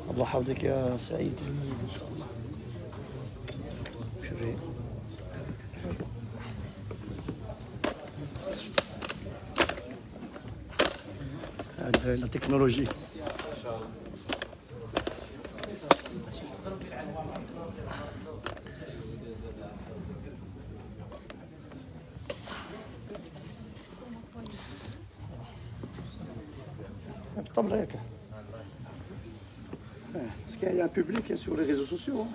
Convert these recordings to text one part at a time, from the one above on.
الله يحفظك يا سعيد. شوفي هذه لا تكنولوجي. بالطبع هيك. Parce qu'il y a un public sur les réseaux sociaux.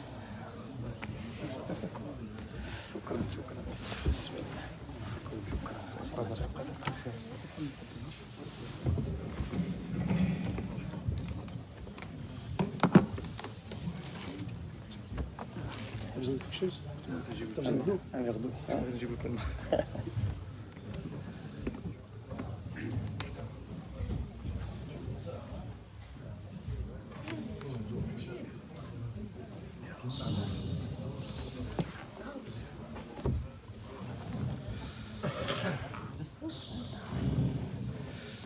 Vous avez quelque chose? Un verre d'eau. Je vous calme.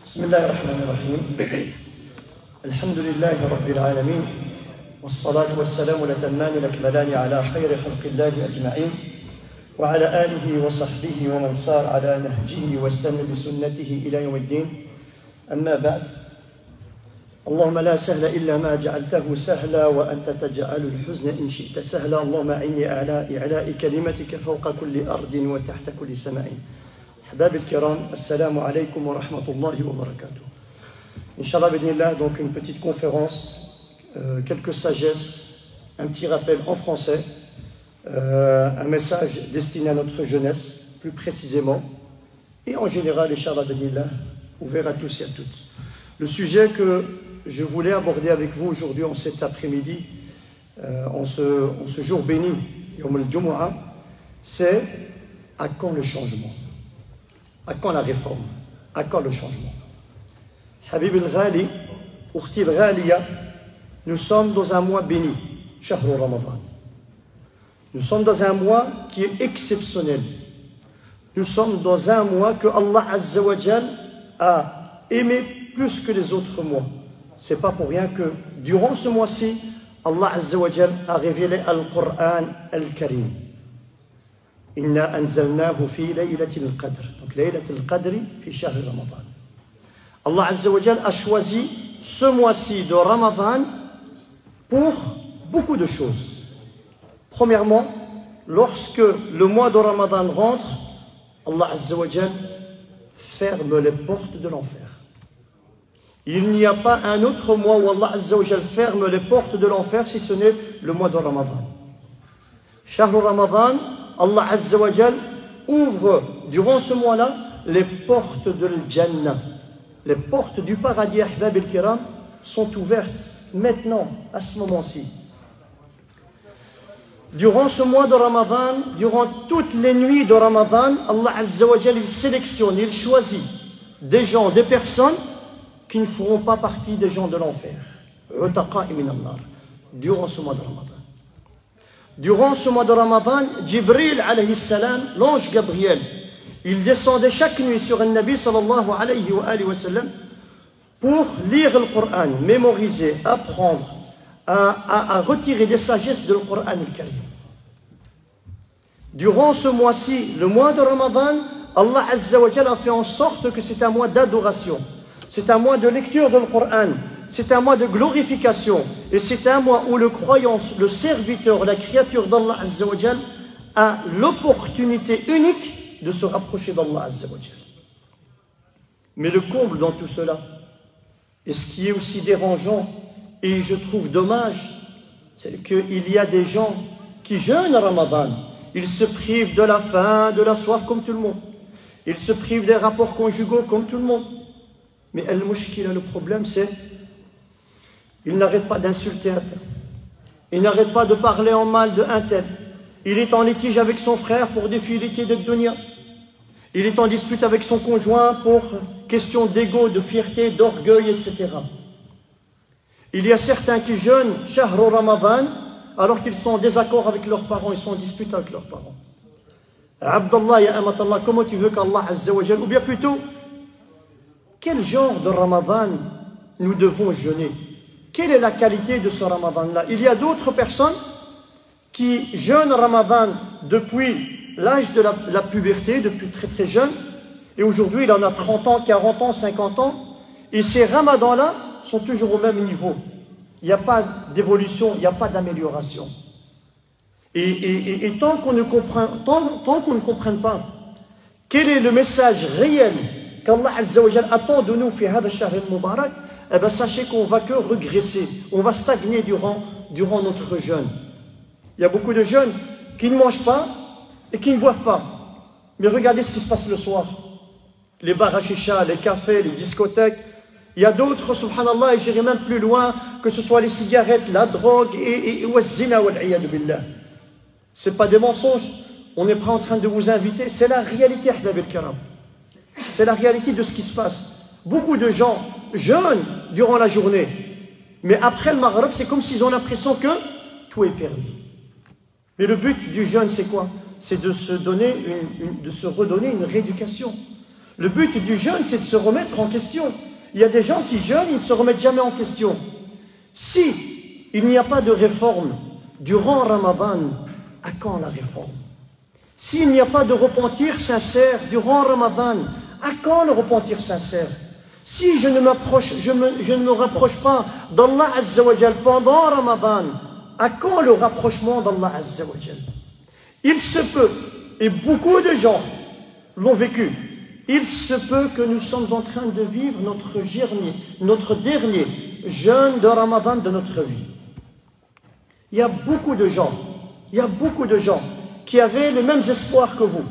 بسم الله الرحمن الرحيم. الحمد لله رب العالمين، والصلاة والسلام الأتمان الأكملان على خير خلق الله أجمعين، وعلى آله وصحبه ومن صار على نهجه واستنى بسنته إلى يوم الدين. أما بعد، اللهم لا سهل إلا ما جعلته سهلا وأنت تجعل الحزن إن شئت سهلا. اللهم أعني على إعلاء كلمتك فوق كل أرض وتحت كل سماء. أحباب الكرام, السلام عليكم ورحمة الله وبركاته. Inch'Allah b'idhnillah, donc une petite conférence, quelques sagesses, un petit rappel en français, un message destiné à notre jeunesse, plus précisément, et en général, Inch'Allah b'idhnillah, ouvert à tous et à toutes. Le sujet que je voulais aborder avec vous aujourd'hui, en cet après-midi, en ce jour béni, Yawm al-Jumu'ah, c'est à quand le changement? À quand la réforme? À quand le changement? Habib al-Ghali, Ukhti al-Ghaliya, nous sommes dans un mois béni, Shahr Ramadan. Nous sommes dans un mois qui est exceptionnel. Nous sommes dans un mois que Allah Azza wa Jal a aimé plus que les autres mois. C'est pas pour rien que durant ce mois-ci, Allah Azza wa Jal a révélé Al-Qur'an Al-Karim. Inna anzalnahu fi laylatil qadr. Donc laylatil qadri fi shahr Ramadan. Allah Azza wa Jal a choisi ce mois-ci de Ramadan pour beaucoup de choses. Premièrement, lorsque le mois de Ramadan rentre, Allah Azza wa Jal ferme les portes de l'enfer. Il n'y a pas un autre mois où Allah Azza wa Jal ferme les portes de l'enfer si ce n'est le mois de Ramadan. Shahr Ramadan, Allah Azza wa Jal ouvre durant ce mois-là les portes de l'Jannah. Les portes du paradis, Ahbab al-Kiram, sont ouvertes maintenant, à ce moment-ci. Durant ce mois de Ramadan, durant toutes les nuits de Ramadan, Allah Azza wa Jal, il sélectionne, il choisit des gens, des personnes qui ne feront pas partie des gens de l'enfer. Durant ce mois de Ramadan. Durant ce mois de Ramadan, Jibril alayhi salam, l'ange Gabriel, il descendait chaque nuit sur un Nabi sallallahu alayhi wa sallam pour lire le Coran, mémoriser, apprendre, à retirer des sagesses de le Coran al-Karim. Durant ce mois-ci, le mois de Ramadan, Allah Azza wa Jalla a fait en sorte que c'est un mois d'adoration, c'est un mois de lecture de le Coran, c'est un mois de glorification, et c'est un mois où le croyant, le serviteur, la créature d'Allah Azza wa Jalla a l'opportunité unique de se rapprocher d'Allah Azza wa Jalla. Mais le comble dans tout cela, et ce qui est aussi dérangeant, et je trouve dommage, c'est qu'il y a des gens qui jeûnent à Ramadan. Ils se privent de la faim, de la soif comme tout le monde. Ils se privent des rapports conjugaux comme tout le monde. Mais le problème c'est il n'arrête pas d'insulter un tel. Il n'arrête pas de parler en mal d'un tel. Il est en litige avec son frère pour des fidélités de dunya. Il est en dispute avec son conjoint pour question d'ego, de fierté, d'orgueil, etc. Il y a certains qui jeûnent Shahr Ramadan alors qu'ils sont en désaccord avec leurs parents, ils sont en dispute avec leurs parents. Abdallah ya Amatallah, comment tu veux qu'Allah Azza wa Jal, ou bien plutôt, quel genre de Ramadan nous devons jeûner? Quelle est la qualité de ce Ramadan-là? Il y a d'autres personnes qui jeûnent Ramadan depuis l'âge de la puberté, depuis très très jeune, et aujourd'hui il en a 30 ans, 40 ans, 50 ans, et ces Ramadans-là sont toujours au même niveau. Il n'y a pas d'évolution, il n'y a pas d'amélioration. Et tant qu'on ne comprenne pas quel est le message réel qu'Allah Azza wa Jal attend de nous fi hada shahr al-mubarak, eh bien sachez qu'on va que régresser, on va stagner durant notre jeûne. Il y a beaucoup de jeunes qui ne mangent pas et qui ne boivent pas. Mais regardez ce qui se passe le soir. Les bars à chicha, les cafés, les discothèques. Il y a d'autres, subhanallah, et j'irai même plus loin, que ce soit les cigarettes, la drogue et zina wal iyad billah. Ce n'est pas des mensonges. On n'est pas en train de vous inviter. C'est la réalité, ahbab al-kiram. C'est la réalité de ce qui se passe. Beaucoup de gens jeûnent durant la journée. Mais après le maghrib, c'est comme s'ils ont l'impression que tout est permis. Mais le but du jeûne, c'est quoi? C'est de se redonner une rééducation. Le but du jeûne, c'est de se remettre en question. Il y a des gens qui jeûnent, ils ne se remettent jamais en question. Si il n'y a pas de réforme durant Ramadan, à quand la réforme? S'il n'y a pas de repentir sincère durant Ramadan, à quand le repentir sincère? Si je ne me rapproche pas d'Allah Azza wa Jal pendant Ramadan, à quand le rapprochement d'Allah Azza wa Jal? Il se peut, et beaucoup de gens l'ont vécu, il se peut que nous sommes en train de vivre notre dernier jeûne de Ramadan de notre vie. Il y a beaucoup de gens qui avaient les mêmes espoirs que vous.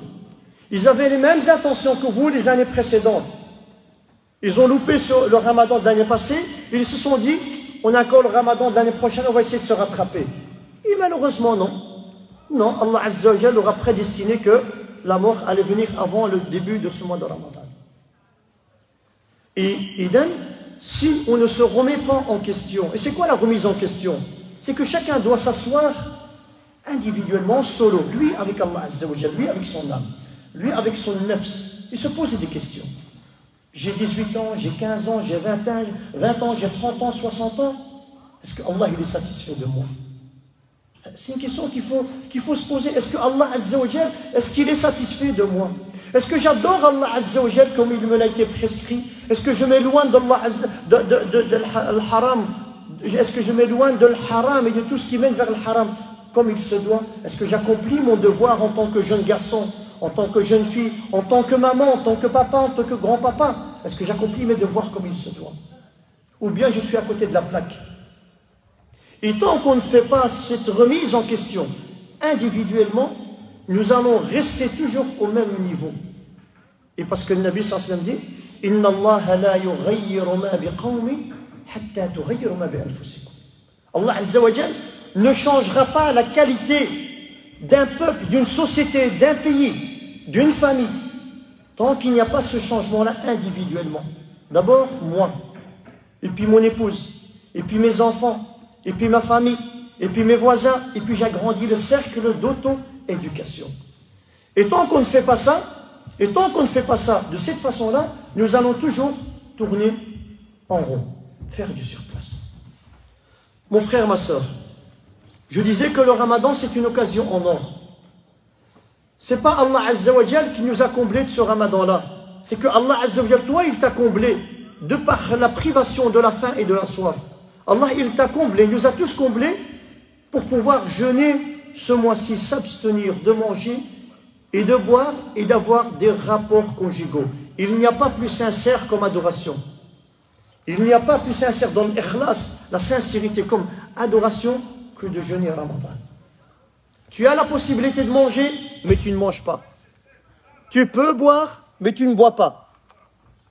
Ils avaient les mêmes intentions que vous les années précédentes. Ils ont loupé sur le Ramadan de l'année passée, ils se sont dit, on a encore le Ramadan de l'année prochaine, on va essayer de se rattraper. Et malheureusement, non. Non, Allah Azza wa Jal aura prédestiné que la mort allait venir avant le début de ce mois de Ramadan. Et idem, si on ne se remet pas en question, et c'est quoi la remise en question? C'est que chacun doit s'asseoir individuellement, solo, lui avec Allah Azza wa Jal, lui avec son âme, lui avec son nafs, et se poser des questions. J'ai 18 ans, j'ai 15 ans, j'ai 20 ans, j'ai 30 ans, 60 ans. Est-ce que Allah il est satisfait de moi? C'est une question qu'il faut se poser. Est-ce que Allah Azza wa Jal, est-ce qu'il est satisfait de moi? Est-ce que j'adore Allah Azza wa Jal comme il me l'a été prescrit? Est-ce que je m'éloigne d'Allah de l'haram? Est-ce que je m'éloigne de l'haram et de tout ce qui mène vers le haram comme il se doit? Est-ce que j'accomplis mon devoir en tant que jeune garçon, en tant que jeune fille, en tant que maman, en tant que papa, en tant que grand-papa? Est-ce que j'accomplis mes devoirs comme il se doit? Ou bien je suis à côté de la plaque? Et tant qu'on ne fait pas cette remise en question individuellement, nous allons rester toujours au même niveau. Et parce que le Nabi sallallahu alayhi wa sallam dit, Inna Allah la yughayyiru ma biqawmi hatta tughayyiru ma bi anfusikum. Allah Azza wa Jal ne changera pas la qualité d'un peuple, d'une société, d'un pays, d'une famille, tant qu'il n'y a pas ce changement-là individuellement. D'abord, moi, et puis mon épouse, et puis mes enfants, et puis ma famille, et puis mes voisins, et puis j'agrandis le cercle d'auto-éducation. Et tant qu'on ne fait pas ça, de cette façon-là, nous allons toujours tourner en rond, faire du surplace. Mon frère, ma soeur, je disais que le Ramadan, c'est une occasion en or. C'est pas Allah Azza wa Jal qui nous a comblé de ce Ramadan-là. C'est que Allah Azza wa Jal, toi, il t'a comblé de par la privation de la faim et de la soif. Allah, il t'a comblé, il nous a tous comblés pour pouvoir jeûner ce mois-ci, s'abstenir de manger et de boire et d'avoir des rapports conjugaux. Il n'y a pas plus sincère comme adoration. Il n'y a pas plus sincère dans l'ikhlas, la sincérité comme adoration, que de jeûner à Ramadan. Tu as la possibilité de manger, mais tu ne manges pas. Tu peux boire, mais tu ne bois pas.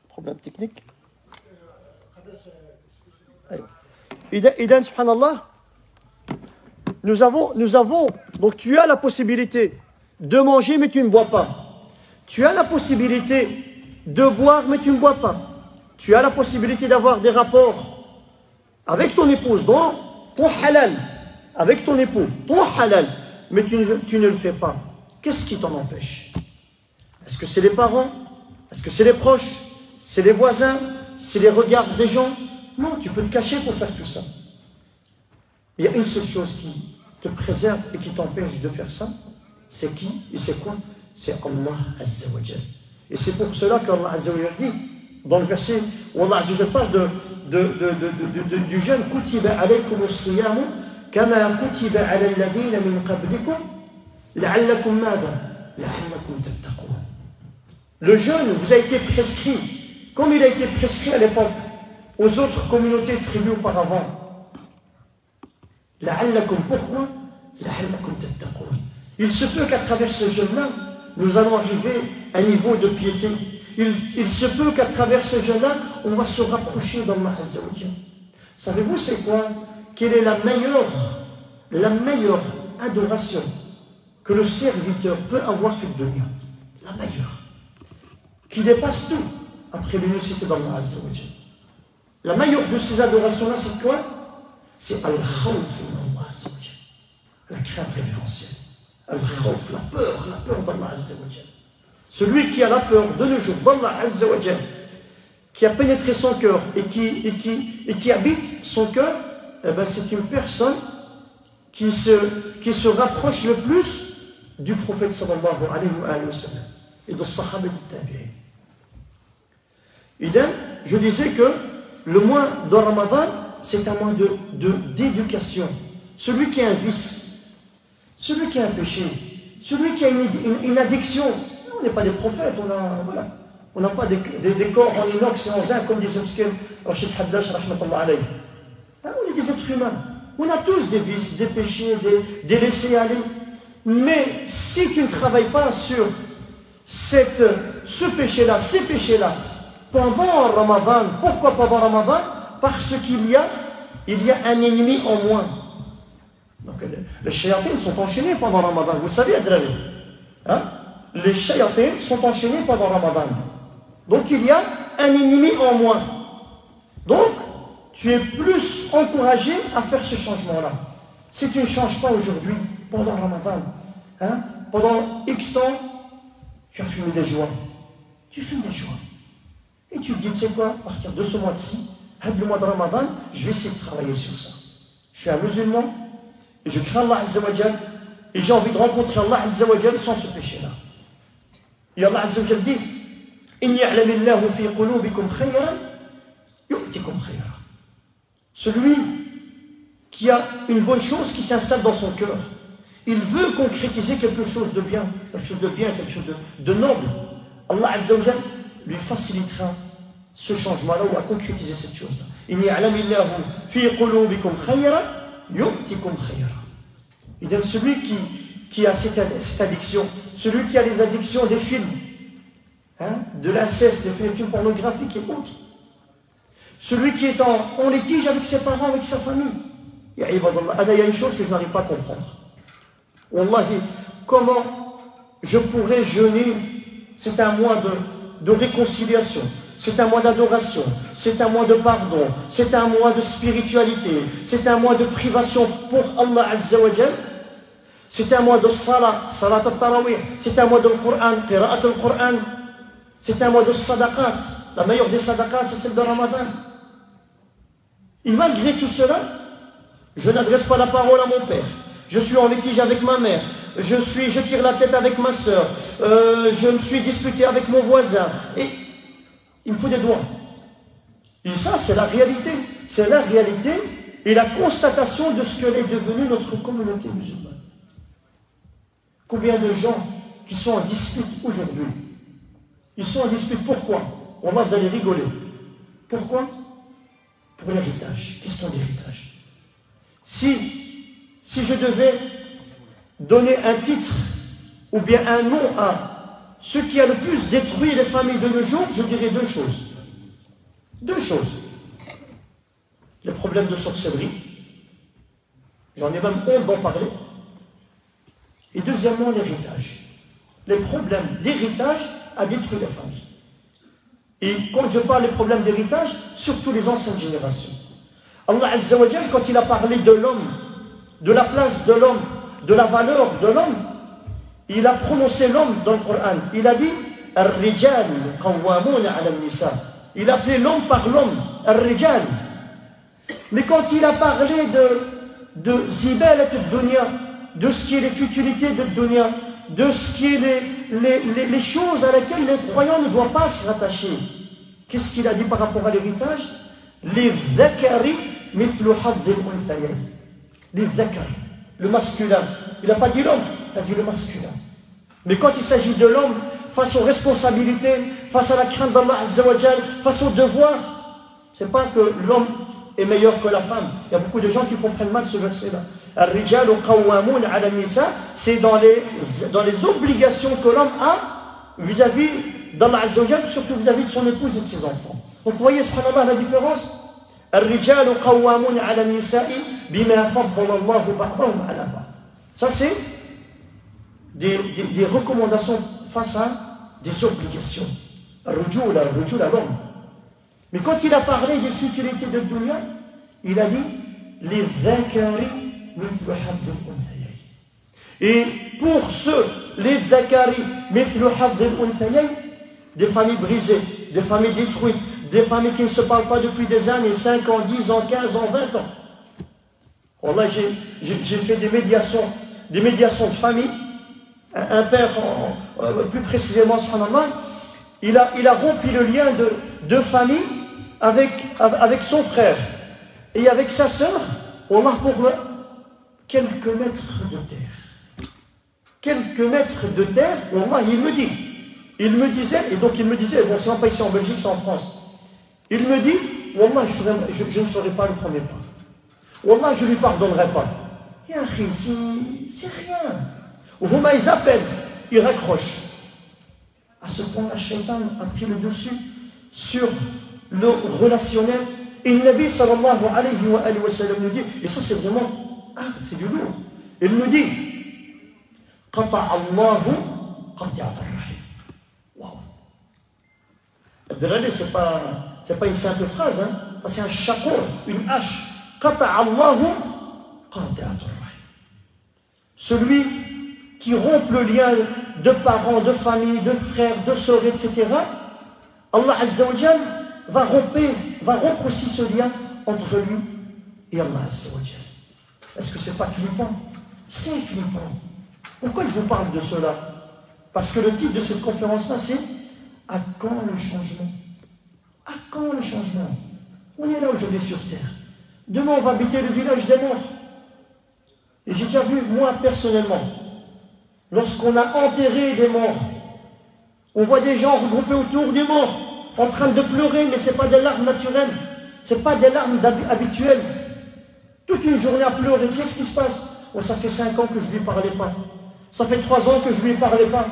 Problème technique. Idan, subhanallah, nous avons, donc tu as la possibilité de manger, mais tu ne bois pas. Tu as la possibilité de boire, mais tu ne bois pas. Tu as la possibilité d'avoir des rapports avec ton épouse, dans ton halal, avec ton époux, ton halal, mais tu ne le fais pas. Qu'est-ce qui t'en empêche? Est-ce que c'est les parents? Est-ce que c'est les proches? C'est les voisins? C'est les regards des gens? Non, tu peux te cacher pour faire tout ça. Il y a une seule chose qui te préserve et qui t'empêche de faire ça. C'est qui et c'est quoi? C'est Allah Azza wa Jal. Et c'est pour cela qu'Allah Azza wa Jal dit, dans le verset où Allah Azza wa Jal parle du jeûne, Kutiba alaykum as-siyamu kama kutiba ala alladhina min qablikum la'allakum madha la'allakum tattaqun. Le jeûne vous a été prescrit, comme il a été prescrit à l'époque aux autres communautés tribus auparavant. La'allakum, pourquoi? La'allakum tattaqun. Il se peut qu'à travers ce jeûne-là, nous allons arriver à un niveau de piété. Il se peut qu'à travers ce jeûne-là, on va se rapprocher d'Allah Azza wa Jal. Savez-vous c'est quoi? Quelle est la meilleure adoration que le serviteur peut avoir fait de dunya? La meilleure. Qui dépasse tout après l'unicité d'Allah Azza wa Jal. La meilleure de ces adorations-là, c'est quoi? C'est Al-Khawf d'Allah Azza wa Jal. La crainte révérentielle. Al-Khawf, la peur d'Allah Azza wa Jal. Celui qui a la peur de nos jours d'Allah Azza wa Jal, qui a pénétré son cœur et qui habite son cœur, eh ben c'est une personne qui se rapproche le plus du prophète sallallahu alayhi wa sallam et de sahaba du tabi'in. Idem, je disais que le mois de Ramadan, c'est un mois d'éducation. Celui qui a un vice, celui qui a un péché, celui qui a une addiction. On n'est pas des prophètes, on n'a pas des corps en inox et en zinc comme disait Rachid Haddash, rahmatullah alayhi. On est des êtres humains. On a tous des vices, des péchés, des laissés-aller. Mais si tu ne travailles pas sur ce péché-là, ces péchés-là, pendant Ramadan, pourquoi pendant Ramadan? Parce qu'il y a un ennemi en moins. Donc les shayatins sont enchaînés pendant Ramadan, vous le savez, Adrali. Les shayatins sont enchaînés pendant Ramadan. Donc il y a un ennemi en moins. Donc, tu es plus encouragé à faire ce changement-là. Si tu ne changes pas aujourd'hui, pendant Ramadan, pendant X temps, tu as fumé des joints. Tu fumes des joints. Et tu te dis, tu sais quoi, à partir de ce mois-ci, le mois de Ramadan, je vais essayer de travailler sur ça. Je suis un musulman, et je crains Allah Azza wa Jal, et j'ai envie de rencontrer Allah Azza wa Jal sans ce péché-là. Et Allah Azza wa Jal dit, In ya'lamillahu fi qulubikum khayran, yu'tikum khayran. Celui qui a une bonne chose qui s'installe dans son cœur, il veut concrétiser quelque chose de bien, quelque chose de noble. Allah Azza wa Jal lui facilitera ce changement-là ou à concrétiser cette chose-là. In ya'lamillahu fi qulubikum khayran, yu'tikum khayran. Il dit celui qui a cette addiction, celui qui a les addictions des films, de l'inceste, des films pornographiques et autres, celui qui est en litige avec ses parents, avec sa famille. Il y a une chose que je n'arrive pas à comprendre. Wallahi, comment je pourrais jeûner? C'est un mois de réconciliation, c'est un mois d'adoration, c'est un mois de pardon, c'est un mois de spiritualité, c'est un mois de privation pour Allah Azza wa Jal. C'est un mois de salat al-tarawih, c'est un mois de Coran, qira'at al-Coran, c'est un mois de sadaqat. La meilleure des sadaqat, c'est celle de Ramadan. Et malgré tout cela, je n'adresse pas la parole à mon père. Je suis en litige avec ma mère. Je tire la tête avec ma soeur. Je me suis disputé avec mon voisin. Et il me faut des doigts. Et ça, c'est la réalité. C'est la réalité et la constatation de ce qu'elle est devenue notre communauté musulmane. Combien de gens qui sont en dispute aujourd'hui? Ils sont en dispute, pourquoi? Vous allez rigoler. Pourquoi? Pour l'héritage. Question d'héritage. Si je devais donner un titre ou bien un nom à ce qui a le plus détruit les familles de nos jours, je dirais deux choses. Deux choses. Les problèmes de sorcellerie. J'en ai même honte d'en parler. Et deuxièmement, l'héritage. Les problèmes d'héritage a détruit les familles. Et quand je parle des problèmes d'héritage, surtout les anciennes générations. Allah Azza wa Jal, quand il a parlé de l'homme, de la place de l'homme, de la valeur de l'homme, il a prononcé l'homme dans le Coran. Il a dit Ar-rijal qawwamouna ala nisa. Il appelait l'homme par l'homme, Ar-rijal. Mais quand il a parlé de zibalat ad-dunya, de ce qui est les futilités de dunya, de ce qui est les choses à laquelle les croyants ne doivent pas se rattacher, qu'est-ce qu'il a dit par rapport à l'héritage? Les dhakari mithlu hadhil unthayayn. Les dhakari, le masculin. Il n'a pas dit l'homme, il a dit le masculin. Mais quand il s'agit de l'homme, face aux responsabilités, face à la crainte d'Allah Azza wa Jal, face aux devoirs, c'est pas que l'homme est meilleur que la femme. Il y a beaucoup de gens qui comprennent mal ce verset-là. Ar-rijalu qawwamoun ala nisa, c'est dans les obligations que l'homme a vis-à-vis d'Allah Azza wa Jal, surtout vis-à-vis de son épouse et de ses enfants. Donc vous voyez, subhanallah, la différence. Ar-rijalu qawwamoun ala nisa'i bima faddala Allahu ba'dahum ala ba'd. Ça c'est des recommandations face à des obligations. Ar-rujul à l'homme. Mais quand il a parlé des futilités de dunya, il a dit les dhakari mithlu hadhil unthayayn. Et pour ceux, les dhakari mithlu hadhil unthayayn, des familles brisées, des familles détruites, des familles qui ne se parlent pas depuis des années, 5 ans, 10 ans, 15 ans, 20 ans. Wallah, j'ai fait des médiations de famille. Un père, plus précisément, subhanallah, il a rompu le lien de famille avec son frère et avec sa sœur, Wallah, pour quelques mètres de terre. Quelques mètres de terre, Wallah, il me disait, bon, c'est pas ici en Belgique, c'est en France. Il me dit, Wallah, je ne ferai pas le premier pas. Wallah, je ne lui pardonnerai pas. Ya akhi, c'est rien. Huma, ils appellent, ils raccrochent. À ce point-là, Shaitan a pris le dessus sur le relationnel. Et le Nabi sallallahu alayhi wa sallam nous dit, et ça c'est vraiment, c'est du lourd. Il nous dit, Qata Allahu qati'at ar-rahim. Waouh. Ad-Dalali, c'est pas une simple phrase, hein. C'est un chapeau, une hache. Qata Allahu qati'at ar-rahim. Celui qui rompt le lien de parents, de famille, de frères, de sœurs, etc., Allah Azza wa Jal va rompre aussi ce lien entre lui et Allah Azza wa Jal. Est-ce que c'est pas flippant? C'est flippant. Pourquoi je vous parle de cela? Parce que le titre de cette conférence-là, c'est « À quand le changement ?» À quand le changement? On est là aujourd'hui sur Terre. Demain, on va habiter le village des morts. Et j'ai déjà vu, moi, personnellement, lorsqu'on a enterré des morts, on voit des gens regroupés autour des morts, en train de pleurer, mais ce n'est pas des larmes naturelles, ce n'est pas des larmes habituelles. Toute une journée à pleurer, qu'est-ce qui se passe? Oh, ça fait 5 ans que je ne lui parlais pas. Ça fait 3 ans que je ne lui parlais pas.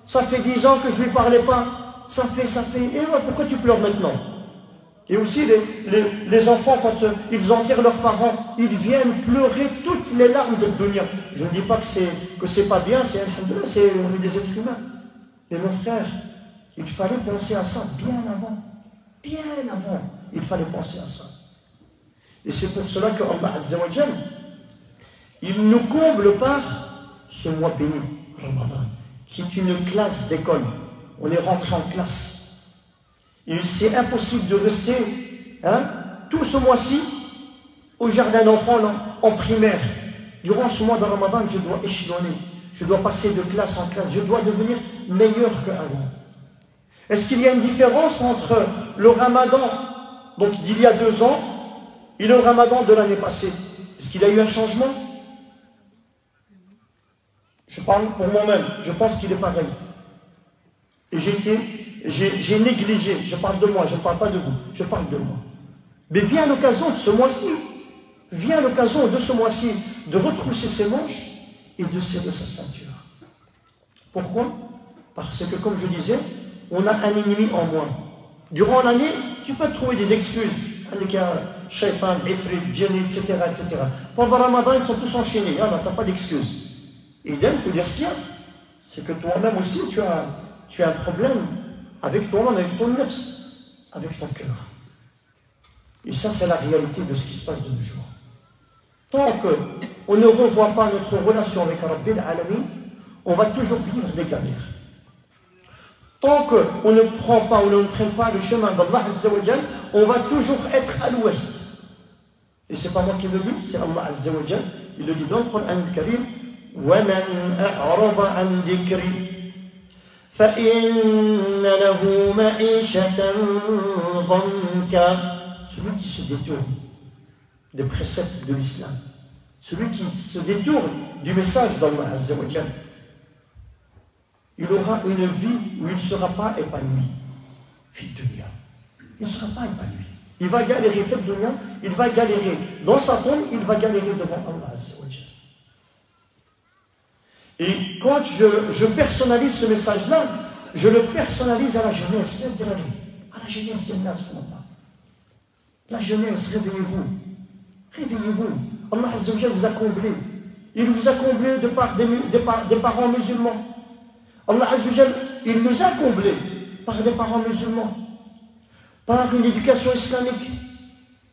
Ça fait 10 ans que je ne lui parlais pas. Ça fait. Et ouais, pourquoi tu pleures maintenant? Et aussi, les enfants, quand ils enterrent leurs parents, ils viennent pleurer toutes les larmes de dunya. Je ne dis pas que c'est pas bien, on est des êtres humains. Mais mon frère, il fallait penser à ça bien avant. Bien avant, il fallait penser à ça. Et c'est pour cela que Allah Azza wa Jal, il nous comble par ce mois béni, Ramadan, qui est une classe d'école. On est rentré en classe. Et c'est impossible de rester tout ce mois-ci au jardin d'enfants en primaire. Durant ce mois de Ramadan, je dois échelonner. Je dois passer de classe en classe. Je dois devenir meilleur qu'avant. Est-ce qu'il y a une différence entre le Ramadan donc d'il y a 2 ans et le Ramadan de l'année passée? Est-ce qu'il y a eu un changement? Je parle pour moi-même. Je pense qu'il est pareil. Et j'ai négligé, je parle de moi, je ne parle pas de vous, je parle de moi. Mais vient l'occasion de ce mois-ci, de retrousser ses manches et de serrer sa ceinture. Pourquoi? Parce que, comme je disais, on a un ennemi en moins. Durant l'année, tu peux trouver des excuses. Shaitan, Ifrit, Djinni, etc., etc. Pendant Ramadan, ils sont tous enchaînés. Tu n'as pas d'excuses. Et idem, il faut dire ce qu'il y a. C'est que toi-même aussi, tu as un problème avec toi-même, avec ton nefs, avec ton cœur. Et ça, c'est la réalité de ce qui se passe de nos jours. Tant qu'on ne revoit pas notre relation avec Rabbil Alamin, on va toujours vivre des galères. Tant qu'on ne prend pas ou on ne prend pas le chemin d'Allah Azza wa Jal, on va toujours être à l'ouest. Et c'est pas moi qui le dis, c'est Allah Azza wa Jal. Il le dit dans le Coran al-Karim. وَمَنْ أَعْرَضَ عَنْ ذِكْرِي فَإِنَّ لَهُ مَعِيشَةً ضَنْكًا. Celui qui se détourne des préceptes de l'islam, celui qui se détourne du message d'Allah Azza wa Jal, il aura une vie où il ne sera pas épanoui. Fit dunya. Il ne sera pas épanoui. Il va galérer, fait dunya, il va galérer dans sa tombe, il va galérer devant Allah Azza wa Jal. Et quand je personnalise ce message-là, je le personnalise à la jeunesse, à la jeunesse d'Allah. La jeunesse, réveillez-vous. Réveillez-vous. Allah Azza wa Jal vous a comblé. Il vous a comblé de par des parents musulmans. Allah Azza wa Jal, il nous a comblés par des parents musulmans, par une éducation islamique,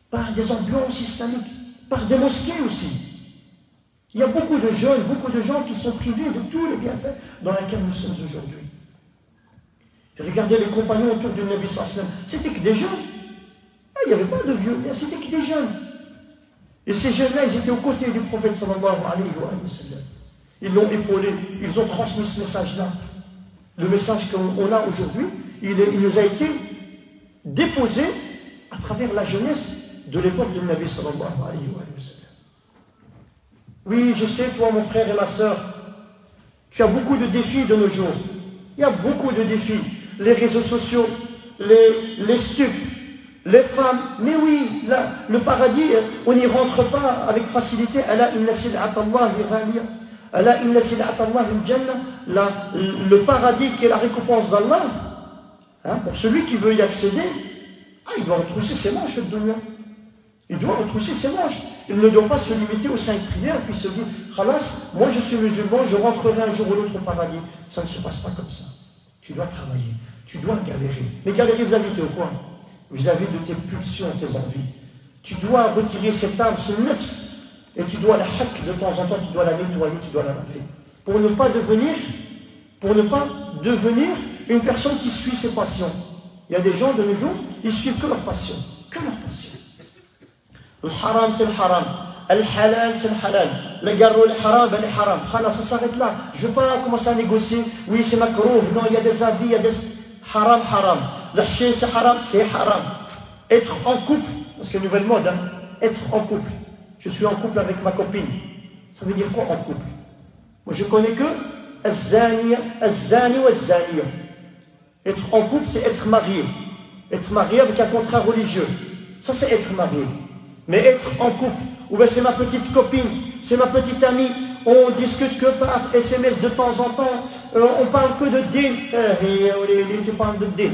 par des ambiances islamiques, par des mosquées aussi. Il y a beaucoup de jeunes, beaucoup de gens qui sont privés de tous les bienfaits dans lesquels nous sommes aujourd'hui. Regardez les compagnons autour du Nabi sallallahu alayhi wa sallam, c'était que des jeunes. Il n'y avait pas de vieux, c'était que des jeunes. Et ces jeunes-là, ils étaient aux côtés du prophète sallallahu alayhi wa sallam. Ils l'ont épaulé, ils ont transmis ce message-là. Le message qu'on a aujourd'hui, il nous a été déposé à travers la jeunesse de l'époque du Nabi sallallahu alayhi wa sallam. Oui, je sais, toi, mon frère et ma sœur, tu as beaucoup de défis de nos jours. Il y a beaucoup de défis. Les réseaux sociaux, les stupes, les femmes. Mais oui, là, le paradis, on n'y rentre pas avec facilité. Ala inna sil'atallahi ghaliya. Ala inna sil'atallahi al-jannah. Le paradis qui est la récompense d'Allah, hein, pour celui qui veut y accéder, il doit retrousser ses manches, cette dunya. Il doit retrousser ses manches. Il ne doit pas se limiter aux 5 prières puis se dire, khalas, moi je suis musulman, je rentrerai un jour ou l'autre au paradis. Ça ne se passe pas comme ça. Tu dois travailler, tu dois galérer. Mais galérer vis-à-vis de quoi? Vis-à-vis de tes pulsions, tes envies. Tu dois retirer cette âme, ce nefs, et tu dois la hak de temps en temps, tu dois la nettoyer, tu dois la laver. Pour ne pas devenir une personne qui suit ses passions. Il y a des gens de nos jours, ils suivent que leurs passions. Que leurs passions. Le haram, c'est le haram. Le halal, c'est le halal. Le garou, le haram, ben le haram. Ça s'arrête là. Je ne veux pas commencer à négocier. Oui, c'est makrouh. Non, il y a des avis, il y a des haram, haram. Le hché, c'est haram, c'est haram. Être en couple, parce que nouvelle mode, hein, être en couple. Je suis en couple avec ma copine. Ça veut dire quoi en couple? Moi, je connais que az-zani ou az-zaniya. Être en couple, c'est être marié. Être marié avec un contrat religieux. Ça, c'est être marié. Mais être en couple, ou bien c'est ma petite copine, c'est ma petite amie, on discute que par SMS de temps en temps, on parle que de din. Tu parles de din.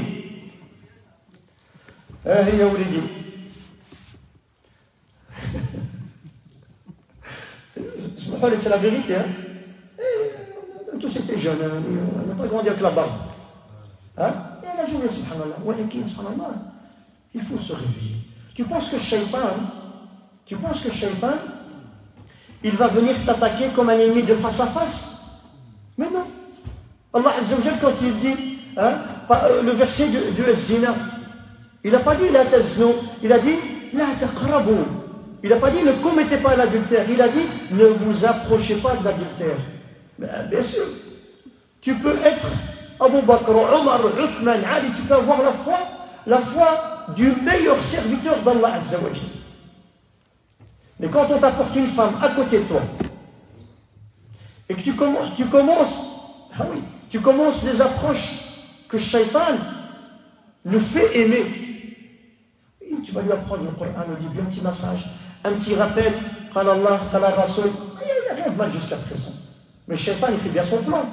C'est la vérité. Hein? On a tous été jeunes, on n'a pas grandi avec la barbe. Hein? Et la jeunesse, subhanallah, il faut se réveiller. Tu penses que Shaitan, il va venir t'attaquer comme un ennemi de face à face? Mais non. Allah Azza wa Jal, quand il dit, hein, le verset de Zina, il n'a pas dit la taznou, il a dit la taqrabu. Il n'a pas dit ne commettez pas l'adultère, il a dit ne vous approchez pas de l'adultère. Bien sûr, tu peux être Abu Bakr, Omar, Uthman, Ali, tu peux avoir la foi du meilleur serviteur d'Allah Azza wa Jal. Mais quand on t'apporte une femme à côté de toi, et que tu commences les approches que Shaitan nous fait aimer, et tu vas lui apprendre le Coran, le livre, un petit massage, un petit rappel, Qala Allah, Qala Rasul, il n'y a rien de mal jusqu'à présent. Mais Shaitan, il fait bien son plan.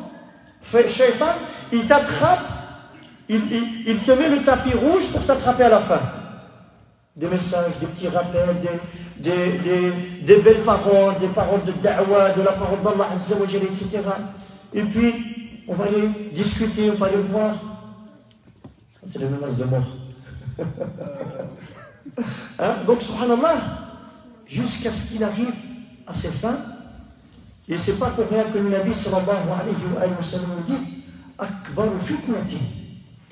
Shaitan, il t'attrape, il te met le tapis rouge pour t'attraper à la fin. Des messages, des petits rappels, des belles paroles, des paroles de da'wa, de la parole d'Allah Azza wa Jalla, etc. Et puis, on va aller discuter, on va aller voir. C'est les menaces de mort. Hein? Donc, subhanallah, jusqu'à ce qu'il arrive à ses fins, et c'est pas pour rien que le Nabi sallallahu alayhi wa sallam dit Akbaru fitnati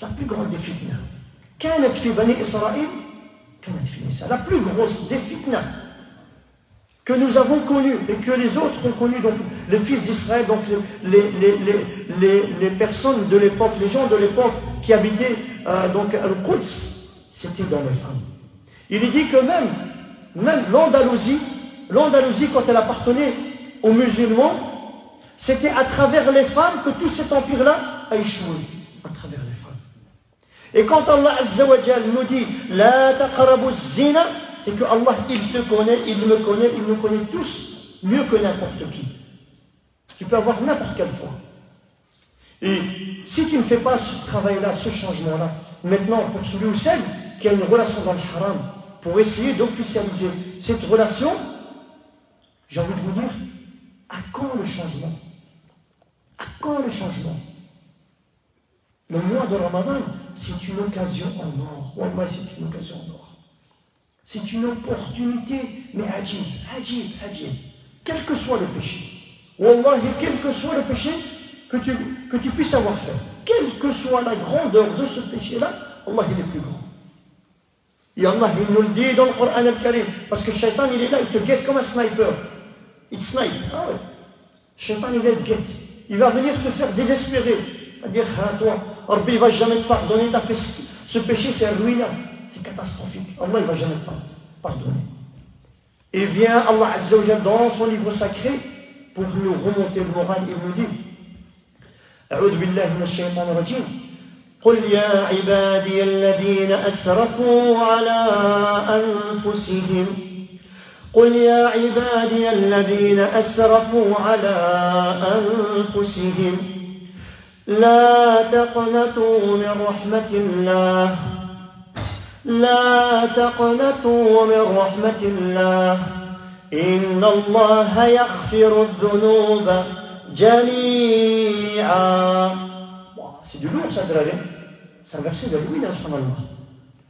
La plus grande des fitna. كانت في بني إسرائيل كانت في النساء. La plus grosse des fitna que nous avons connues et que les autres ont connues, donc les fils d'Israël, donc les personnes de l'époque, les gens de l'époque qui habitaient donc Al-Quds, c'était dans les femmes. Il est dit que même l'Andalousie, quand elle appartenait aux musulmans, c'était à travers les femmes que tout cet empire-là a échoué, à travers les femmes. Et quand Allah Azza wa Jal nous dit « La taqrabu zina », c'est que Allah, il te connaît, il me connaît, il nous connaît tous mieux que n'importe qui. Tu peux avoir n'importe quelle foi. Et si tu ne fais pas ce travail-là, ce changement-là, maintenant, pour celui ou celle qui a une relation dans le haram, pour essayer d'officialiser cette relation, j'ai envie de vous dire, à quand le changement? À quand le changement? Le mois de Ramadan, c'est une occasion en or. Wallah, c'est une occasion en or. C'est une opportunité, mais ajib. Quel que soit le péché. Wallah, quel que soit le péché que tu puisses avoir fait, quelle que soit la grandeur de ce péché-là, Allah, il est plus grand. Et Allah, il nous le dit dans le Coran al-Karim, parce que le shaitan, il est là, il te guette comme un sniper. Il te snipe. Ah ouais. Le shaitan, il est là, il te guette. Il va venir te faire désespérer. À dire, ah, toi, Rabbi, il ne va jamais te pardonner, tu as fait ce péché, c'est ruinant. C'est catastrophique. Allah, il ne va jamais te pardonner. Et vient Allah Azza wa Jalla dans son livre sacré pour nous remonter le moral. Il nous dit, أعوذ بالله من الشيطان الرجيم قل يا عبادي الذين أسرفوا على أنفسهم قل يا عبادي الذين أسرفوا على أنفسهم لا تقنطوا من رحمة الله لا تقنطوا من رحمة الله إن الله يغفر الذنوب جميعا. C'est du lourd ça, c'est un verset de Louis, subhanallah.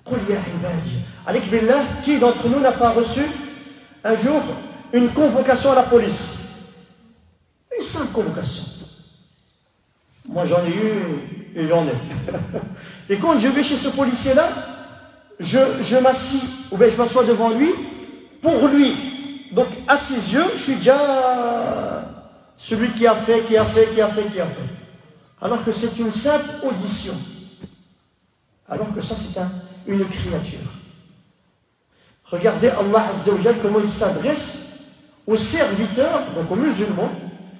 قل يا عبادي. Alik billah, qui d'entre nous n'a pas reçu un jour une convocation à la police? Une simple convocation. Moi j'en ai eu et j'en ai. Et quand je vais chez ce policier-là, je m'assis, ou bien je m'assois devant lui, pour lui. Donc à ses yeux, je suis déjà celui qui a fait. Alors que c'est une simple audition. Alors que ça c'est une créature. Regardez Allah Azza wa Jalla comment il s'adresse aux serviteurs, donc aux musulmans,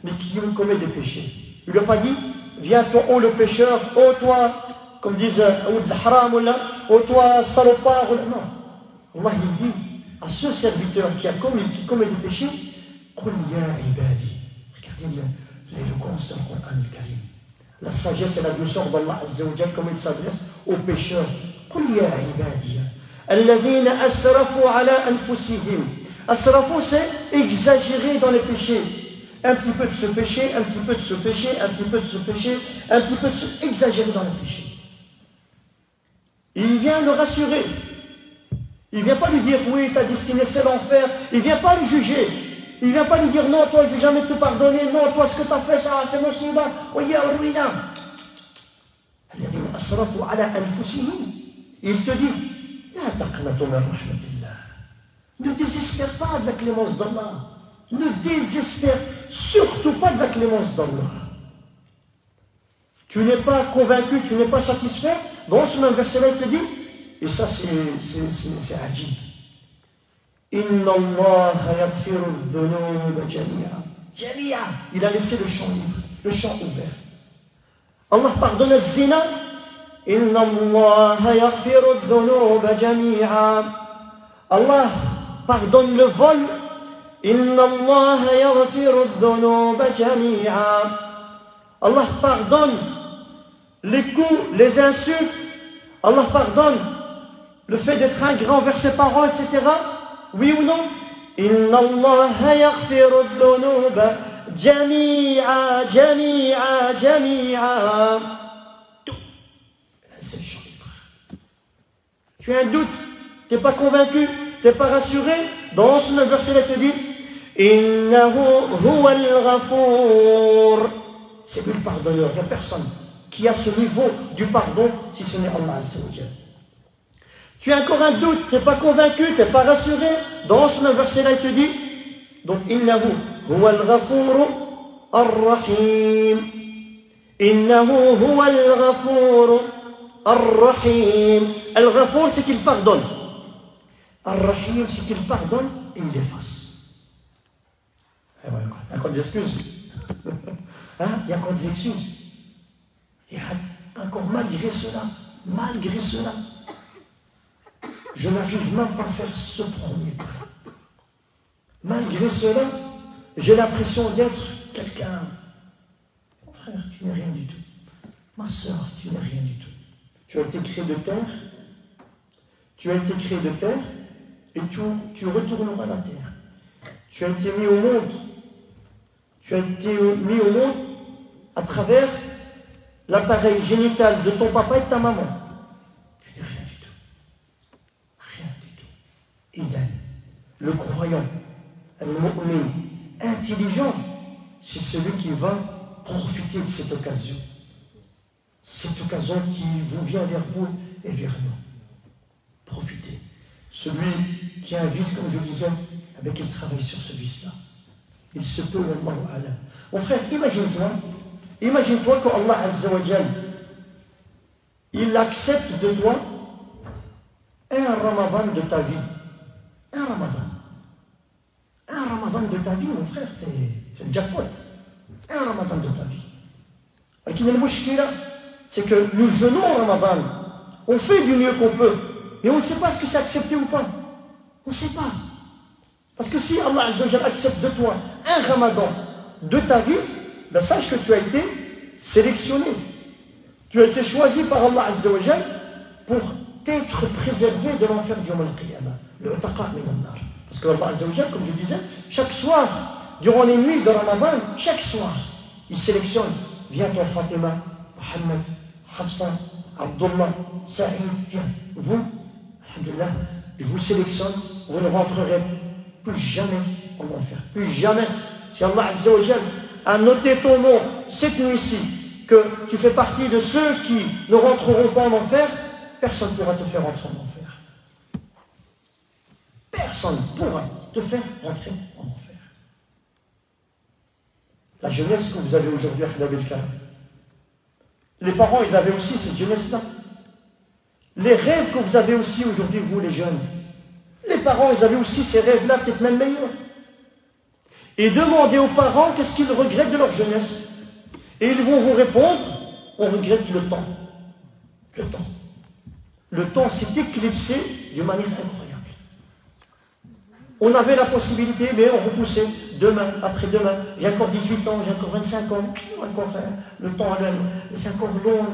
mais qui ont commis des péchés. Il ne lui a pas dit, viens toi, oh le pécheur, oh toi, comme disent, oh le haram, oh toi, salopard, non. Allah il dit à ce serviteur qui commet des péchés, قل يا عبادي. Regardez l'éloquence d'un Coran al-Karim. La sagesse et la douceur d'Allah Azza wa Jalla, comment il s'adresse aux pécheurs. قل يا عبادي الذين أسرفوا على أنفسهم. Asrafou, c'est exagérer dans les péchés. Un petit peu de ce péché, un petit peu de ce péché, un petit peu de ce péché, un petit peu de ce... Exagérer dans les péchés. Et il vient le rassurer. Il ne vient pas lui dire, oui, ta destinée c'est l'enfer. Il ne vient pas le juger. Il ne vient pas lui dire, non, toi je ne vais jamais te pardonner. Non, toi ce que tu as fait, ça, c'est musiba. Oui, ya ruina. الذين أسرفوا على أنفسهم. Il te dit, لا تقنطوا من رحمة الله. Ne désespère pas de la clémence d'Allah. Ne désespère surtout pas de la clémence d'Allah. Tu n'es pas convaincu, tu n'es pas satisfait. Dans ce même verset-là, il te dit, et ça c'est ajib. Inna Allah yaghfiru dhunuba jami'a. Jami'a. Il a laissé le champ libre, le champ ouvert. Allah pardonne le zina. Inna Allah yaghfiru dhunuba jami'a. Allah pardonne le vol. Inna Allah yaghfiru dhunuba jami'a. Allah pardonne les coups, les insultes. Allah pardonne le fait d'être ingrat envers ses parents, etc. Oui ou non? Inna Allah yaghfiru dhunuba jami'a, jami'a, jami'a. Tout. C'est le champ libre. Tu as un doute, tu n'es pas convaincu, tu n'es pas rassuré? Dans ce même verset, il te dit Innahu huwa al-ghafour. C'est lui le pardonneur, il n'y a personne qui a ce niveau du pardon si ce n'est Allah Azza wa Jal. Tu as encore un doute, tu n'es pas convaincu, tu n'es pas rassuré. Dans ce verset-là, il te dit, donc, innahu huwa al-ghafuru ar-rahim. Innahu huwa al-ghafuru ar-rahim. Al-ghafur, c'est qu'il pardonne. Ar-rahim, c'est qu'il pardonne et il efface. Il y a encore des excuses. Hein? Il y a encore des excuses. Et encore malgré cela, je n'arrive même pas à faire ce premier pas. Malgré cela, j'ai l'impression d'être quelqu'un. Mon frère, tu n'es rien du tout. Ma soeur, tu n'es rien du tout. Tu as été créé de terre. Tu as été créé de terre et tu retourneras à la terre. Tu as été mis au monde. Tu as été mis au monde à travers l'appareil génital de ton papa et de ta maman. Tu n'es rien du tout. Rien du tout. Idem. Le croyant, le mu'min, intelligent, c'est celui qui va profiter de cette occasion. Cette occasion qui vous vient vers vous et vers nous. Profitez. Celui qui a un vice, comme je disais, avec il travaille sur ce vice-là. Il se peut, wallahu a'lam. Mon frère, imagine-toi que Allah Azza wa Jal, il accepte de toi un Ramadan de ta vie. Un Ramadan. Un Ramadan de ta vie, mon frère, c'est le jackpot. Un Ramadan de ta vie. C'est que nous venons au Ramadan, on fait du mieux qu'on peut, mais on ne sait pas ce que c'est accepté ou pas. On ne sait pas. Parce que si Allah Azza wa Jal accepte de toi un Ramadan de ta vie, ben sache que tu as été sélectionné. Tu as été choisi par Allah Azza wa Jal pour être préservé de l'enfer du Yawm al-Qiyamah. Le Utaqa min al-Nar. Parce que Allah Azza wa Jal, comme je disais, chaque soir, durant les nuits de Ramadan, chaque soir, il sélectionne. Viens toi Fatima, Mohammed, Hafsa, Abdullah, Saïd, viens. Vous, alhamdulillah, je vous sélectionne, vous ne rentrerez plus jamais en enfer. Plus jamais. Si Allah Azza wa Jal a noté ton nom cette nuit-ci, que tu fais partie de ceux qui ne rentreront pas en enfer, personne ne pourra te faire rentrer en enfer. Personne ne pourra te faire rentrer en enfer. La jeunesse que vous avez aujourd'hui, Ahbab el-Karam, les parents, ils avaient aussi cette jeunesse-là. Les rêves que vous avez aussi aujourd'hui, vous les jeunes, les parents, ils avaient aussi ces rêves-là, peut-être même meilleurs. Et demandez aux parents qu'est-ce qu'ils regrettent de leur jeunesse. Et ils vont vous répondre, on regrette le temps. Le temps. Le temps s'est éclipsé d'une manière incroyable. On avait la possibilité, mais on repoussait demain, après-demain. J'ai encore 18 ans, j'ai encore 25 ans. Encore, le temps, c'est encore long.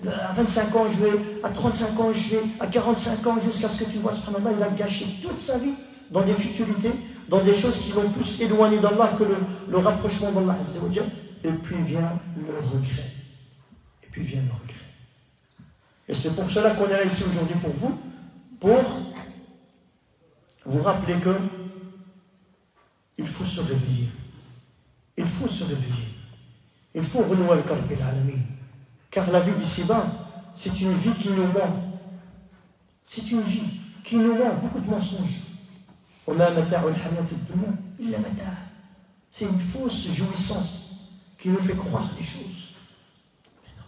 À 25 ans, je vais. À 35 ans, je vais. À 45 ans, jusqu'à ce que tu vois, subhanallah, il a gâché toute sa vie dans des futilités, dans des choses qui l'ont plus éloigné d'Allah que le rapprochement d'Allah Azza wa Jal. Et puis vient le regret. Et puis vient le regret. Et c'est pour cela qu'on est là ici aujourd'hui pour vous, pour vous rappeler que il faut se réveiller. Il faut se réveiller. Il faut renouer le Karb al-Alamin. Car la vie d'ici-bas, c'est une vie qui nous ment. C'est une vie qui nous ment, beaucoup de mensonges. C'est une fausse jouissance qui nous fait croire des choses. Mais non.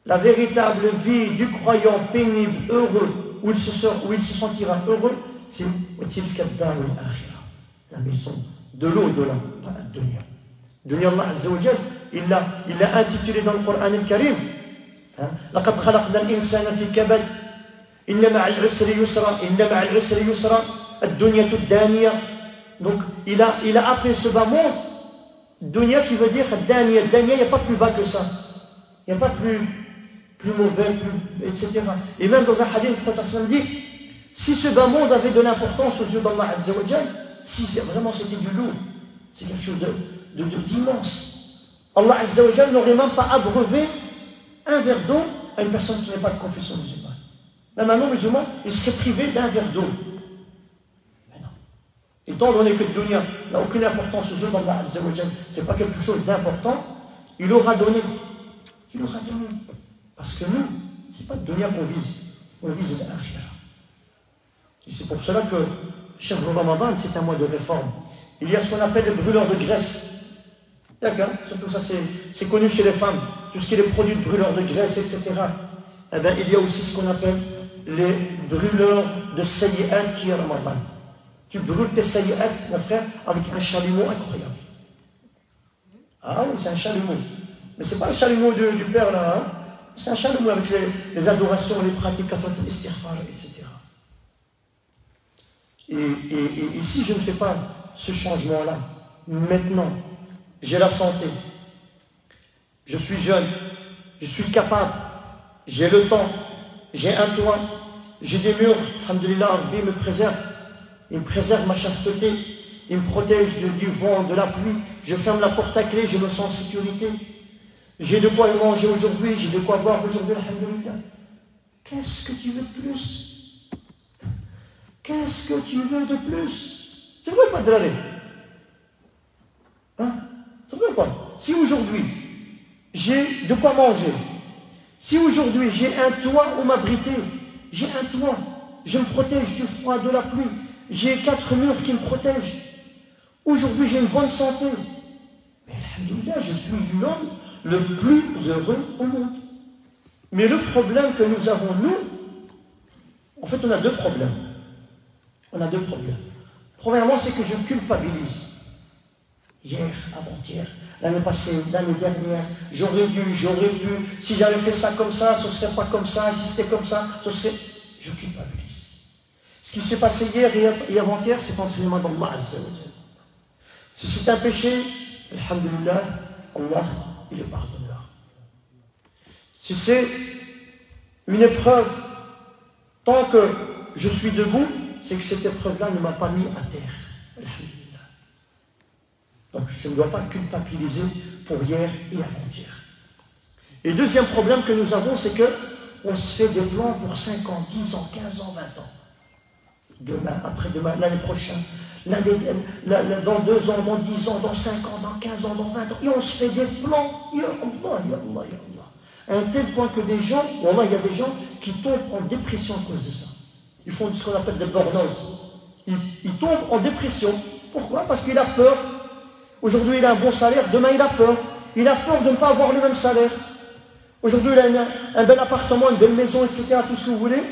La véritable vie du croyant pénible, heureux, où il se sentira heureux, c'est la maison de l'au-delà, pas la dunya. Dunya, Allah Azza wa Jal, il l'a intitulé dans le Coran al-Karim. لقد خلقنا الإنسان في كبد إن مع العسر يسرا إن مع العسر يسرا الدنيا الدانية. Donc il a appelé ce bas monde dunya qui veut dire daniya. Daniya, il n'y a pas plus bas que ça. Il n'y a pas plus mauvais, etc. Et même dans un hadith, le prophète sallallahu alayhi wa sallam dit, si ce bas monde avait de l'importance aux yeux d'Allah Azza wa Jal, si vraiment c'était du lourd, c'est quelque chose d'immense, Allah Azza wa Jal n'aurait même pas abreuvé un verre d'eau à une personne qui n'est pas de confession musulmane. Même un non-musulman, il serait privé d'un verre d'eau. Mais non. Étant donné que le dunya n'a aucune importance aux yeux d'Allah Azza wa Jal, c'est pas quelque chose d'important, il aura donné. Il aura donné. Parce que nous, ce n'est pas de dunya qu'on vise, on vise l'akhira. Et c'est pour cela que Cheikh Ramadan, c'est un mois de réforme. Il y a ce qu'on appelle les brûleurs de graisse. D'accord? Surtout ça, c'est connu chez les femmes. Tout ce qui est les produits de brûleurs de graisse, etc. Eh bien, il y a aussi ce qu'on appelle les brûleurs de sayyi'at qui est Ramadan. Tu brûles tes sayyi'at, mon frère, avec un chalumeau incroyable. Ah oui, c'est un chalumeau. Mais ce n'est pas un chalumeau du père là, hein? C'est un chalumeau avec les adorations, les pratiques, l'istighfar, etc. Et si je ne fais pas ce changement-là, maintenant, j'ai la santé, je suis jeune, je suis capable, j'ai le temps, j'ai un toit, j'ai des murs, alhamdoulilah, Rabbi me préserve, il me préserve ma chasteté, il me protège du vent, de la pluie, je ferme la porte à clé, je me sens en sécurité, j'ai de quoi manger aujourd'hui, j'ai de quoi boire aujourd'hui, alhamdoulilah. Qu'est-ce que tu veux de plus? Qu'est-ce que tu veux de plus? C'est vrai ou pas de l'année? Hein? C'est vrai ou pas? Si aujourd'hui, j'ai de quoi manger, si aujourd'hui j'ai un toit où m'abriter, j'ai un toit, je me protège du froid, de la pluie, j'ai 4 murs qui me protègent, aujourd'hui j'ai une bonne santé, mais alhamdoulilah, je suis l'homme le plus heureux au monde. Mais le problème que nous avons, nous, en fait, on a deux problèmes. On a deux problèmes. Premièrement, c'est que je culpabilise. Hier, avant-hier, l'année passée, l'année dernière, j'aurais dû, j'aurais pu, si j'avais fait ça comme ça, ce ne serait pas comme ça, si c'était comme ça, ce serait... Je culpabilise. Ce qui s'est passé hier et avant-hier, c'est entre les mains d'Allah Azza wa Jalla. Si c'est un péché, alhamdulillah, Allah, il est pardonneur. Si c'est une épreuve, tant que je suis debout, c'est que cette épreuve-là ne m'a pas mis à terre. Alhamdulillah. Donc je ne dois pas culpabiliser pour hier et avant-hier. Et deuxième problème que nous avons, c'est qu'on se fait des plans pour 5 ans, 10 ans, 15 ans, 20 ans. Demain, après-demain, l'année prochaine, dans 2 ans, dans 10 ans, dans 5 ans, dans 15 ans, dans 20 ans. Et on se fait des plans. Ya Allah, ya Allah, ya Allah. À un tel point que des gens, wallah, il y a des gens qui tombent en dépression à cause de ça. Ils font ce qu'on appelle des burn-out. Ils tombent en dépression. Pourquoi? Parce qu'il a peur. Aujourd'hui, il a un bon salaire. Demain, il a peur. Il a peur de ne pas avoir le même salaire. Aujourd'hui, il a un bel appartement, une belle maison, etc. Tout ce que vous voulez.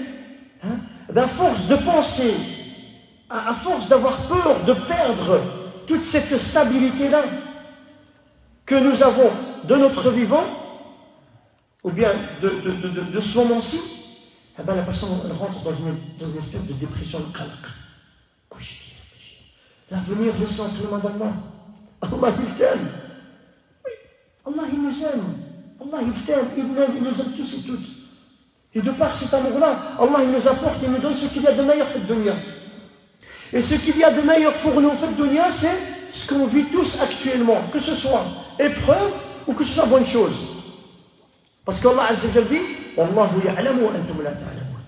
Hein? À force de penser, à force d'avoir peur de perdre toute cette stabilité-là que nous avons de notre vivant, ou bien de ce moment-ci, eh bien, la personne elle rentre dans une espèce de dépression de qalaq. L'avenir, laisse-le entre les mains d'Allah. Allah, il t'aime. Oui, Allah, il nous aime. Allah, il t'aime, il nous aime tous et toutes. Et de par cet amour-là, Allah, il nous apporte, il nous donne ce qu'il y a de meilleur fait de dunya. Et ce qu'il y a de meilleur pour nous fait de dunya, c'est ce qu'on vit tous actuellement, que ce soit épreuve ou que ce soit bonne chose. Parce qu'Allah Azza wa Jalla dit Wallahu ya'lamu wa antum la ta'lamun.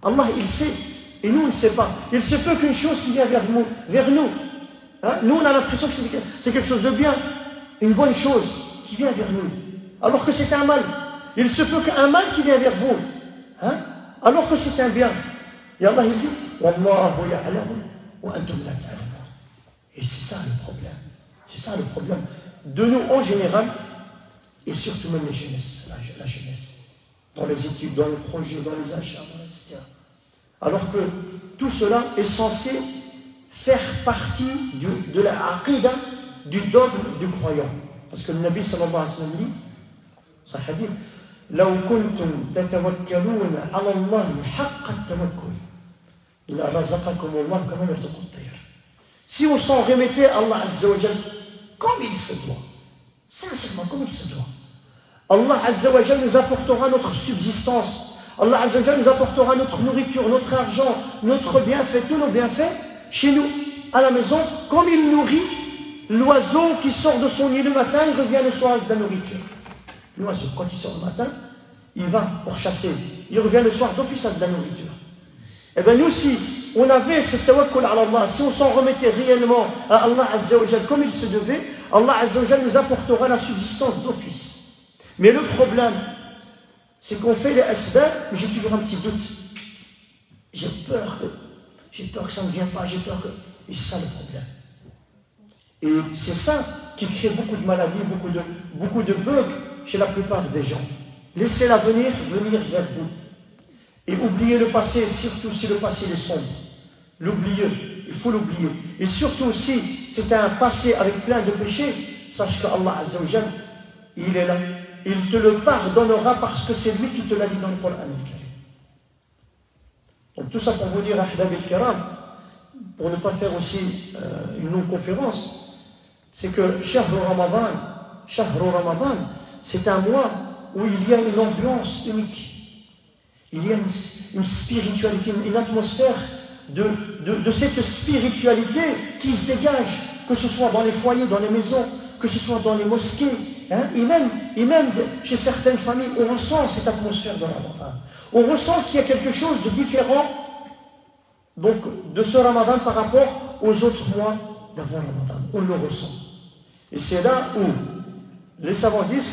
Allah, il sait, et nous, on ne sait pas. Il se peut qu'une chose qui vient vers nous. Hein? Nous, on a l'impression que c'est quelque chose de bien, une bonne chose qui vient vers nous. Alors que c'est un mal. Il se peut qu'un mal qui vient vers vous. Hein? Alors que c'est un bien. Et Allah, il dit Wallahu ya'lamu wa antum la ta'lamun. Et c'est ça le problème. C'est ça le problème de nous en général, et surtout même les jeunesses, la jeunesse. Dans les études, dans les projets, dans les achats, etc. Alors que tout cela est censé faire partie de la aqidah, du dogme du croyant. Parce que le Nabi sallallahu alayhi wa sallam dit, c'est un hadith, لو كنتم تتوكلون على الله حق التوكل لرزقكم الله كما يرزق الطير. Si on s'en remettait à Allah Azza wa Jalla comme il se doit, sincèrement comme il se doit, Allah Azza wa Jalla nous apportera notre subsistance. Allah Azza wa Jalla nous apportera notre nourriture, notre argent, notre bienfait, tous nos bienfaits chez nous, à la maison, comme il nourrit l'oiseau qui sort de son nid le matin, il revient le soir avec de la nourriture. L'oiseau, quand il sort le matin, il va pour chasser. Il revient le soir d'office avec de la nourriture. Eh bien nous, si on avait ce tawakkul à Allah, si on s'en remettait réellement à Allah Azza wa Jalla comme il se devait, Allah Azza wa Jalla nous apportera la subsistance d'office. Mais le problème, c'est qu'on fait les asbab, mais j'ai toujours un petit doute. J'ai peur que ça ne vienne pas, j'ai peur que... Et c'est ça le problème. Et c'est ça qui crée beaucoup de maladies, beaucoup de bugs chez la plupart des gens. Laissez l'avenir venir vers vous. Et oubliez le passé, surtout si le passé est sombre. L'oubliez, il faut l'oublier. Et surtout si c'est un passé avec plein de péchés, sache qu'Allah Azza wa Jal, il est là. Il te le pardonnera parce que c'est lui qui te l'a dit dans le Coran al-Karim. Donc tout ça pour vous dire, Ahbab al-Kiram, pour ne pas faire aussi une longue conférence, c'est que Shahru Ramadan, c'est un mois où il y a une ambiance unique. Il y a une spiritualité, une atmosphère de cette spiritualité qui se dégage, que ce soit dans les foyers, dans les maisons, que ce soit dans les mosquées, hein, et même chez certaines familles, on ressent cette atmosphère de Ramadan. On ressent qu'il y a quelque chose de différent donc, de ce Ramadan par rapport aux autres mois d'avant Ramadan. On le ressent. Et c'est là où les savants disent,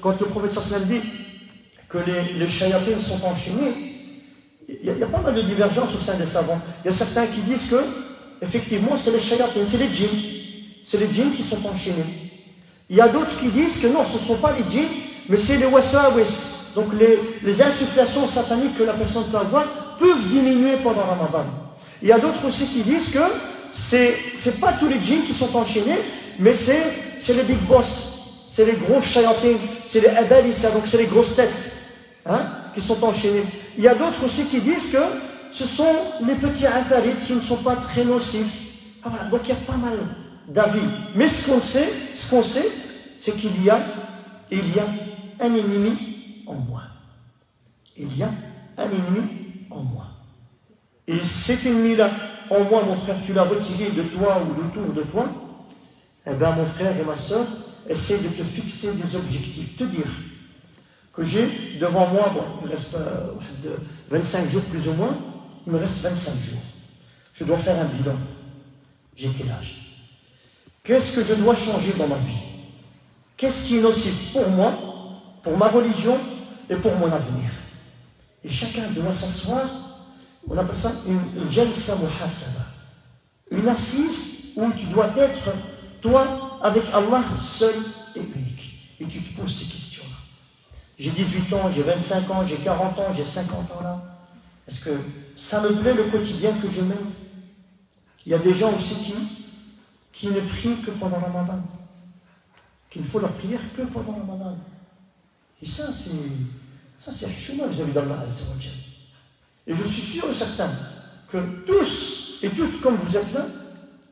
quand le prophète sallam dit que les shayatins sont enchaînés, il y a pas mal de divergences au sein des savants. Il y a certains qui disent que, effectivement, c'est les shayatins, c'est les djinns. C'est les djinns qui sont enchaînés. Il y a d'autres qui disent que non, ce ne sont pas les djinns, mais c'est les wasawis. Donc les insufflations sataniques que la personne peut avoir peuvent diminuer pendant Ramadan. Il y a d'autres aussi qui disent que c'est pas tous les djinns qui sont enchaînés, mais c'est les big boss, c'est les gros shayatins, c'est les abalissa, donc c'est les grosses têtes, hein, qui sont enchaînés. Il y a d'autres aussi qui disent que ce sont les petits afarites qui ne sont pas très nocifs. Ah, voilà. Donc il y a pas mal d'avis. Mais ce qu'on sait, c'est qu'il y a un ennemi en moi. Il y a un ennemi en moi. Et cet ennemi-là, en moi, mon frère, tu l'as retiré de toi ou autour de toi, eh bien, mon frère et ma soeur, essaie de te fixer des objectifs. Te dire que j'ai devant moi, bon, il me reste 25 jours plus ou moins, il me reste 25 jours. Je dois faire un bilan. J'ai quel âge? Qu'est-ce que je dois changer dans ma vie? Qu'est-ce qui est nocif pour moi, pour ma religion et pour mon avenir? Et chacun doit s'asseoir, on appelle ça une jalsa muhasaba, une assise où tu dois être, toi, avec Allah seul et unique. Et tu te poses ces questions-là. J'ai 18 ans, j'ai 25 ans, j'ai 40 ans, j'ai 50 ans là. Est-ce que ça me plaît le quotidien que je mène? Il y a des gens aussi qui ne prient que pendant Ramadan, qui ne font leur prière que pendant Ramadan. Et ça c'est chouma vis-à-vis d'Allah Azza wa Jal. Et je suis sûr et certain que tous et toutes comme vous êtes là,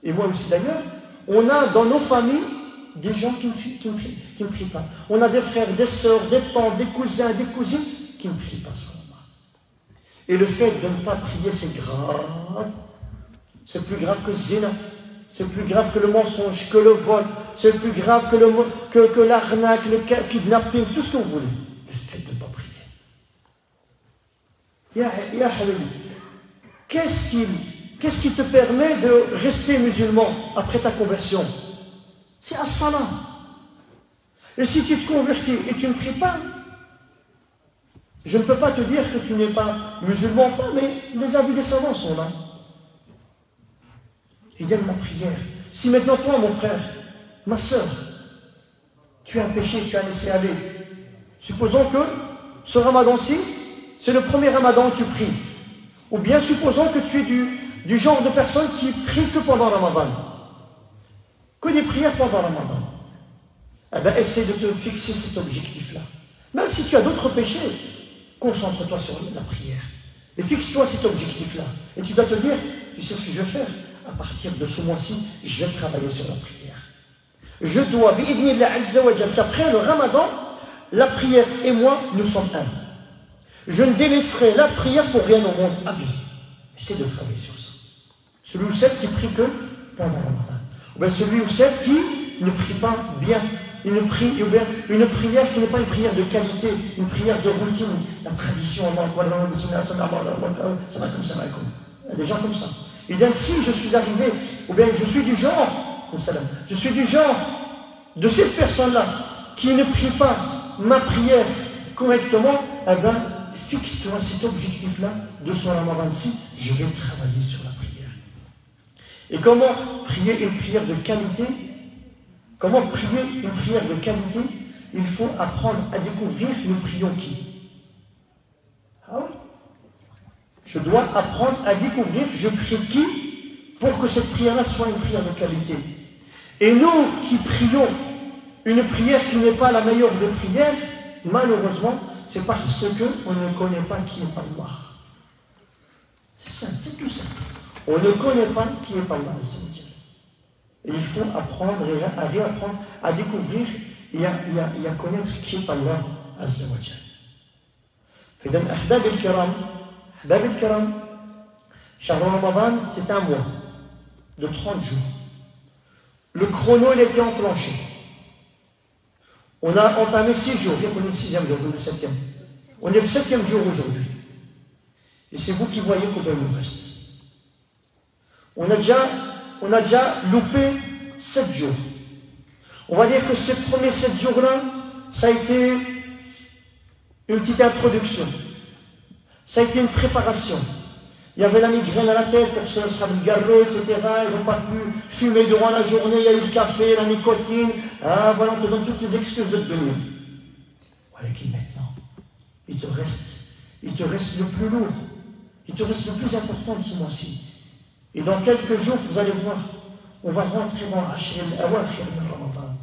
et moi aussi d'ailleurs, on a dans nos familles des gens qui ne prient pas. On a des frères, des sœurs, des tantes, des cousins, des cousines qui ne prient pas sur Allah. Et le fait de ne pas prier, c'est grave. C'est plus grave que le zina. C'est plus grave que le mensonge, que le vol. C'est plus grave que l'arnaque, le kidnapping, tout ce que vous voulez. Le fait de ne pas prier. Ya Habibi, qu'est-ce qui te permet de rester musulman après ta conversion? C'est as-salat. Et si tu te convertis et tu ne pries pas, je ne peux pas te dire que tu n'es pas musulman, pas, mais les avis des savants sont là. Il donne la prière. Si maintenant toi, mon frère, ma soeur, tu as un péché, tu as laissé aller, supposons que ce ramadan-ci, c'est le premier ramadan où tu pries. Ou bien supposons que tu es du genre de personne qui prie que pendant Ramadan. Que des prières pendant Ramadan. Eh bien, essaie de te fixer cet objectif-là. Même si tu as d'autres péchés, concentre-toi sur la prière. Et fixe-toi cet objectif-là. Et tu dois te dire, tu sais ce que je vais faire? À partir de ce mois-ci, je vais travailler sur la prière. Je dois, bi'idhnillah azza wa jal, qu'après le Ramadan, la prière et moi, nous sommes un. Je ne délaisserai la prière pour rien au monde à vie. Essaie de travailler sur ça. Celui ou celle qui prie que pendant Ramadan. Ou bien celui ou celle qui ne prie pas bien. Une prière qui n'est pas une prière de qualité, une prière de routine, la tradition. Il y a des gens comme ça. Et bien si je suis arrivé, ou bien je suis du genre de cette personne-là qui ne prie pas ma prière correctement, eh bien, fixe-toi cet objectif-là de son Ramadan-ci, je vais travailler sur la prière. Et comment prier une prière de qualité? Comment prier une prière de qualité? Il faut apprendre à découvrir nous prions qui. Ah oui. Je dois apprendre à découvrir je prie qui pour que cette prière-là soit une prière de qualité. Et nous qui prions une prière qui n'est pas la meilleure des prières, malheureusement, c'est parce qu'on ne connaît pas qui est Allah. C'est simple, c'est tout simple. On ne connaît pas qui est Allah. Et il faut apprendre à réapprendre, à découvrir et à connaître qui est Allah Azza wa Jal. فإذا أحباب الكرام شهر رمضان c'est un mois de 30 jours. Le chrono il a été enclenché. On a entamé 6 jours, je qu'on est le 6e jour, le 7e. On est le 7e jour aujourd'hui. Et c'est vous qui voyez combien il nous reste. On a déjà loupé 7 jours. On va dire que ces premiers 7 jours-là, ça a été une petite introduction. Ça a été une préparation. Il y avait la migraine à la tête pour ceux qui sera le garrot, etc. Ils n'ont pas pu fumer durant la journée, il y a eu le café, la nicotine. Ah, voilà, on te donne toutes les excuses de te donner. Voilà qui maintenant, il te reste le plus lourd. Il te reste le plus important de ce mois-ci. Et dans quelques jours, vous allez voir, on va rentrer dans Ashir al-Awakhir de Ramadan.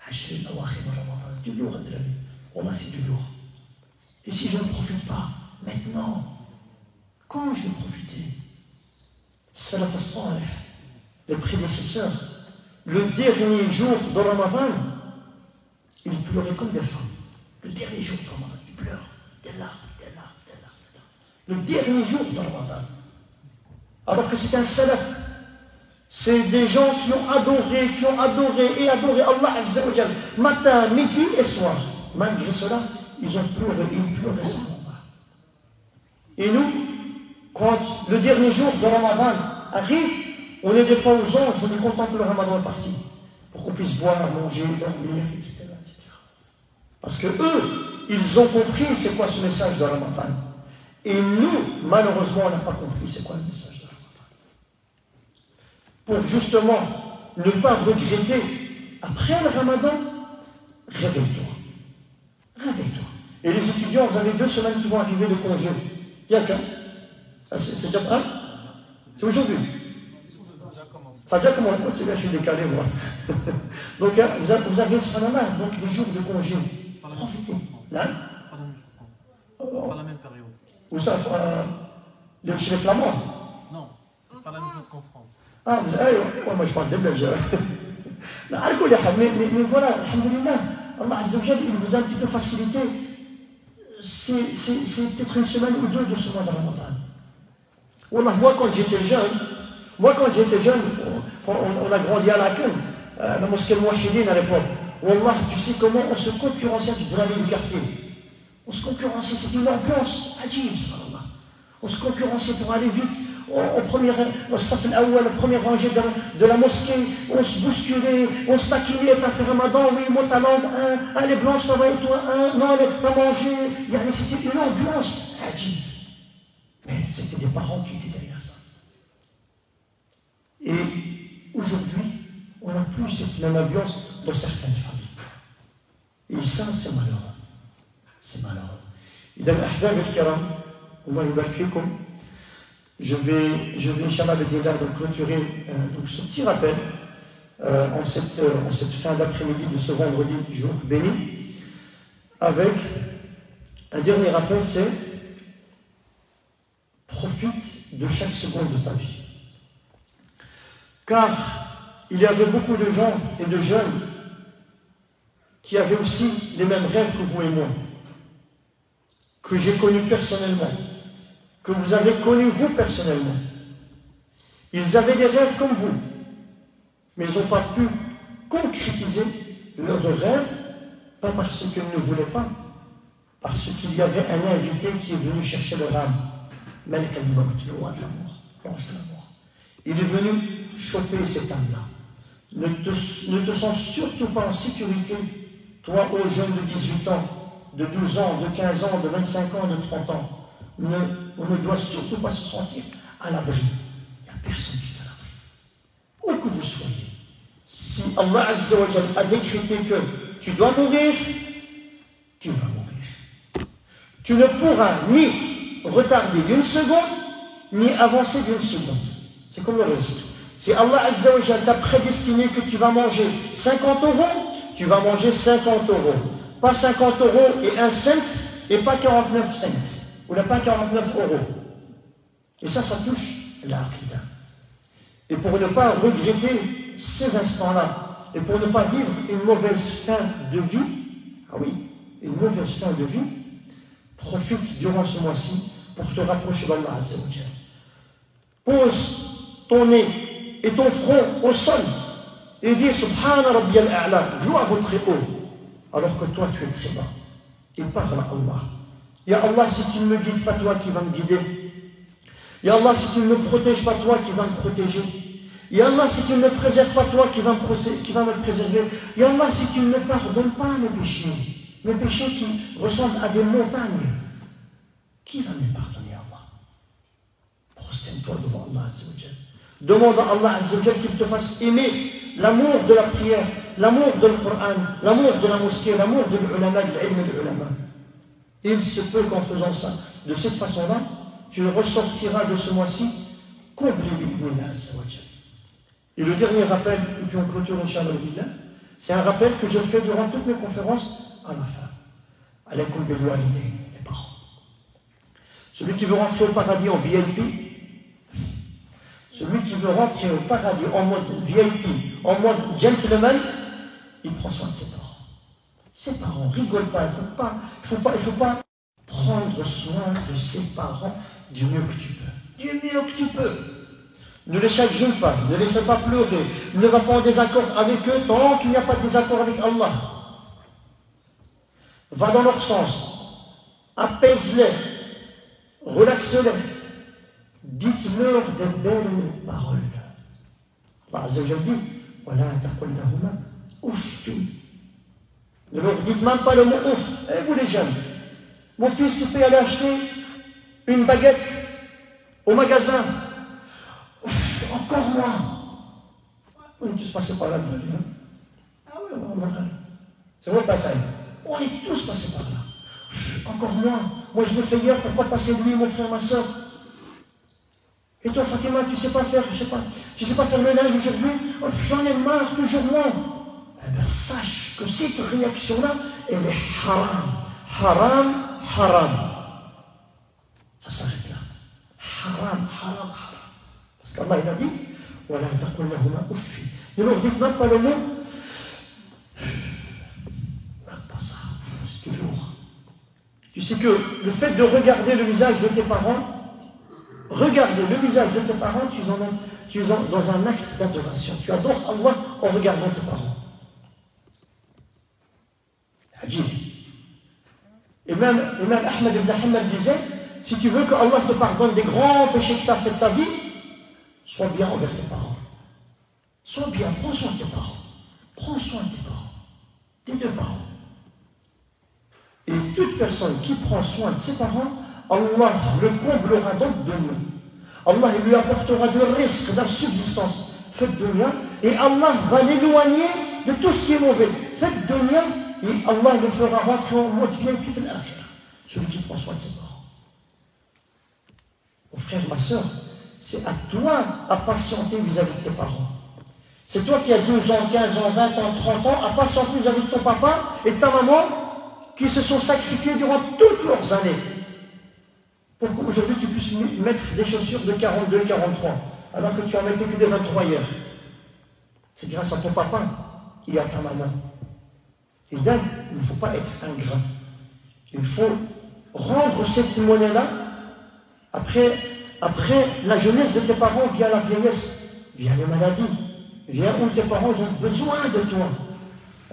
Ashir al-Awakhir de Ramadan, c'est du lourd, Wallah, c'est du lourd. Et si je ne profite pas, maintenant, quand je vais profiter? Salaf al-Salih, les prédécesseurs, le dernier jour de Ramadan, ils pleuraient comme des femmes. Le dernier jour de Ramadan, ils pleurent, des larmes. Le dernier jour de Ramadan. Alors que c'est un salaf. C'est des gens qui ont adoré Allah Azza wa Jal, matin, midi et soir. Malgré cela, ils ont pleuré, ils pleuraient sans Allah. Et nous, quand le dernier jour de Ramadan arrive, on est des fois aux anges, on est content que le Ramadan est parti, pour qu'on puisse boire, manger, dormir, etc. Parce que eux, ils ont compris c'est quoi ce message de Ramadan. Et nous, malheureusement, on n'a pas compris c'est quoi le message de Ramadan. Pour justement ne pas regretter, après le Ramadan, réveille-toi. Réveille-toi. Et les étudiants, vous avez 2 semaines qui vont arriver de congé. Il y a qu'un. C'est déjà un? C'est aujourd'hui. Ça a déjà commencé. C'est bien, je suis décalé, moi. Donc, vous avez ce phénomène, donc des jours de congé. Profitez. Là? Pas la même période. Où ça? Chez les Flamands? Non, c'est pas la même chose qu'en France. Ah, moi je parle des Belges. Mais voilà, alhamdoulilah, Allah Azza wa Jal, il vous a un petit peu facilité. C'est peut-être une semaine ou 2 de ce mois de Ramadan. Wallah, moi quand j'étais jeune, on a grandi à Laken, la mosquée Mouahidine à l'époque. Wallah, tu sais comment on se concurrençait avec les amis du quartier. On se concurrençait, c'était une ambiance adjib, subhanallah. On se concurrençait pour aller vite au premier rangée de la mosquée, on se bousculait, on se taquinait, t'as fait Ramadan, oui, moi ta langue, elle est blanche, ça va et toi, non, t'as mangé. C'était une ambiance adjib. Mais c'était des parents qui étaient derrière ça. Et aujourd'hui, on n'a plus cette même ambiance dans certaines familles. Et ça, c'est malheureux. C'est malheureux. إذا الأحباب الكرام الله يبارك فيكم. Je vais Inch'Allah donc clôturer donc ce petit rappel en cette fin d'après-midi de ce vendredi jour béni avec un dernier rappel, c'est profite de chaque seconde de ta vie. Car il y avait beaucoup de gens et de jeunes qui avaient aussi les mêmes rêves que vous et moi, que j'ai connus personnellement, que vous avez connus vous personnellement. Ils avaient des rêves comme vous, mais ils n'ont pas pu concrétiser leurs rêves, pas parce qu'ils ne voulaient pas, parce qu'il y avait un invité qui est venu chercher leur âme, Malik al-Maut, le roi de l'amour, l'ange de l'amour. Il est venu choper cette âme-là. Ne te sens surtout pas en sécurité Toi, ô jeune de 18 ans, de 12 ans, de 15 ans, de 25 ans, de 30 ans, on ne doit surtout pas se sentir à l'abri. Il n'y a personne qui est à l'abri. Où que vous soyez, si Allah Azza wa Jal a décrété que tu dois mourir, tu vas mourir. Tu ne pourras ni retarder d'une seconde, ni avancer d'une seconde. C'est comme le risque. Si Allah Azza wa Jal t'a prédestiné que tu vas manger 50 €, tu vas manger 50 €. Pas 50 € et 1 cent, et pas 49 cents. Ou pas 49 €. Et ça touche l'aqida. Et pour ne pas regretter ces instants-là, et pour ne pas vivre une mauvaise fin de vie, ah oui, une mauvaise fin de vie, profite durant ce mois-ci pour te rapprocher d'Allah Azza wa Jal. Pose ton nez et ton front au sol et dis Subhana Rabbiyal A'la, gloire au très haut, alors que toi tu es très bas. Et parle à Allah. Ya Allah, si tu ne me guides pas, toi qui vas me guider. Ya Allah, si tu ne me protèges pas, toi qui vas me protéger. Ya Allah, si tu ne me préserves pas, toi qui vas me préserver. Ya Allah, si tu ne me pardonnes pas mes péchés qui ressemblent à des montagnes, qui va me pardonner, Allah? Prosterne-toi devant Allah Azza wa Jal. Demande à Allah Azza wa Jal qu'il te fasse aimer l'amour de la prière, l'amour de le Coran, l'amour de la mosquée, l'amour de l'ulama, de l'ilm et de l'ulama. Et il se peut qu'en faisant ça, de cette façon-là, tu ressortiras de ce mois-ci comblé bi'idhnillah Azza wa Jal. Et le dernier rappel, et puis on clôture Inch'Allah billah, c'est un rappel que je fais durant toutes mes conférences à la fin. Alaykoum bil walidayn, les parents. Celui qui veut rentrer au paradis en VIP, celui qui veut rentrer au paradis en mode VIP, en mode gentleman, il prend soin de ses parents. Ses parents, rigole pas, il faut pas prendre soin de ses parents du mieux que tu peux. Du mieux que tu peux. Ne les chagrine pas, ne les fais pas pleurer, ne va pas en désaccord avec eux tant qu'il n'y a pas de désaccord avec Allah. Va dans leur sens, apaise-les, relaxe-les, dites-leur des belles paroles. Allah Azza wa Jalla dit, voilà, taqul lahuma uffin. Ne leur dites même pas le mot ouf. Eh, vous les jeunes, mon fils, tu peux aller acheter une baguette au magasin. Encore moi. On est tous passés par là, vous allez, hein? Ah oui, c'est vrai, pas ça. On est tous passés par là. Encore moi. Moi, je l'ai fait hier, pourquoi passer lui, mon frère, ma soeur? Et toi, Fatima, tu sais pas faire, tu sais pas faire le linge aujourd'hui? Oh, j'en ai marre, toujours moi. Eh bien, sache que cette réaction-là, elle est haram. Haram, haram. Ça s'arrête là. Haram, haram, haram. Parce qu'Allah, il a dit, voilà, taqul lahuma uffin. Ne leur dites même pas le mot. Même pas ça, c'est lourd. Tu sais que le fait de regarder le visage de tes parents, regarder le visage de tes parents, tu es dans un acte d'adoration. Tu adores Allah en regardant tes parents. Ajib. Et même Ahmed ibn Hanbal disait, si tu veux que Allah te pardonne des grands péchés que tu as fait de ta vie, sois bien envers tes parents. Sois bien, prends soin de tes parents. Prends soin de tes parents. Tes deux parents. Et toute personne qui prend soin de ses parents, Allah le comblera dans le dunya. Allah lui apportera de risques, de la subsistance. Faites dunya. Et Allah va l'éloigner de tout ce qui est mauvais. Faites dunya. Et Allah le fera rentrer en mode VIP fil akhira. Celui qui prend soin de ses parents. Mon frère, ma soeur, c'est à toi à patienter vis-à-vis de tes parents. C'est toi qui as 12 ans, 15 ans, 20 ans, 30 ans, à patienter vis-à-vis de ton papa et de ta maman qui se sont sacrifiés durant toutes leurs années pour qu'aujourd'hui tu puisses mettre des chaussures de 42, 43, alors que tu en mettais que des 23 hier. C'est grâce à ton papa et à ta maman. Et donc, il ne faut pas être ingrat. Il faut rendre cette monnaie-là après la jeunesse de tes parents via la vieillesse, via les maladies, via où tes parents ont besoin de toi.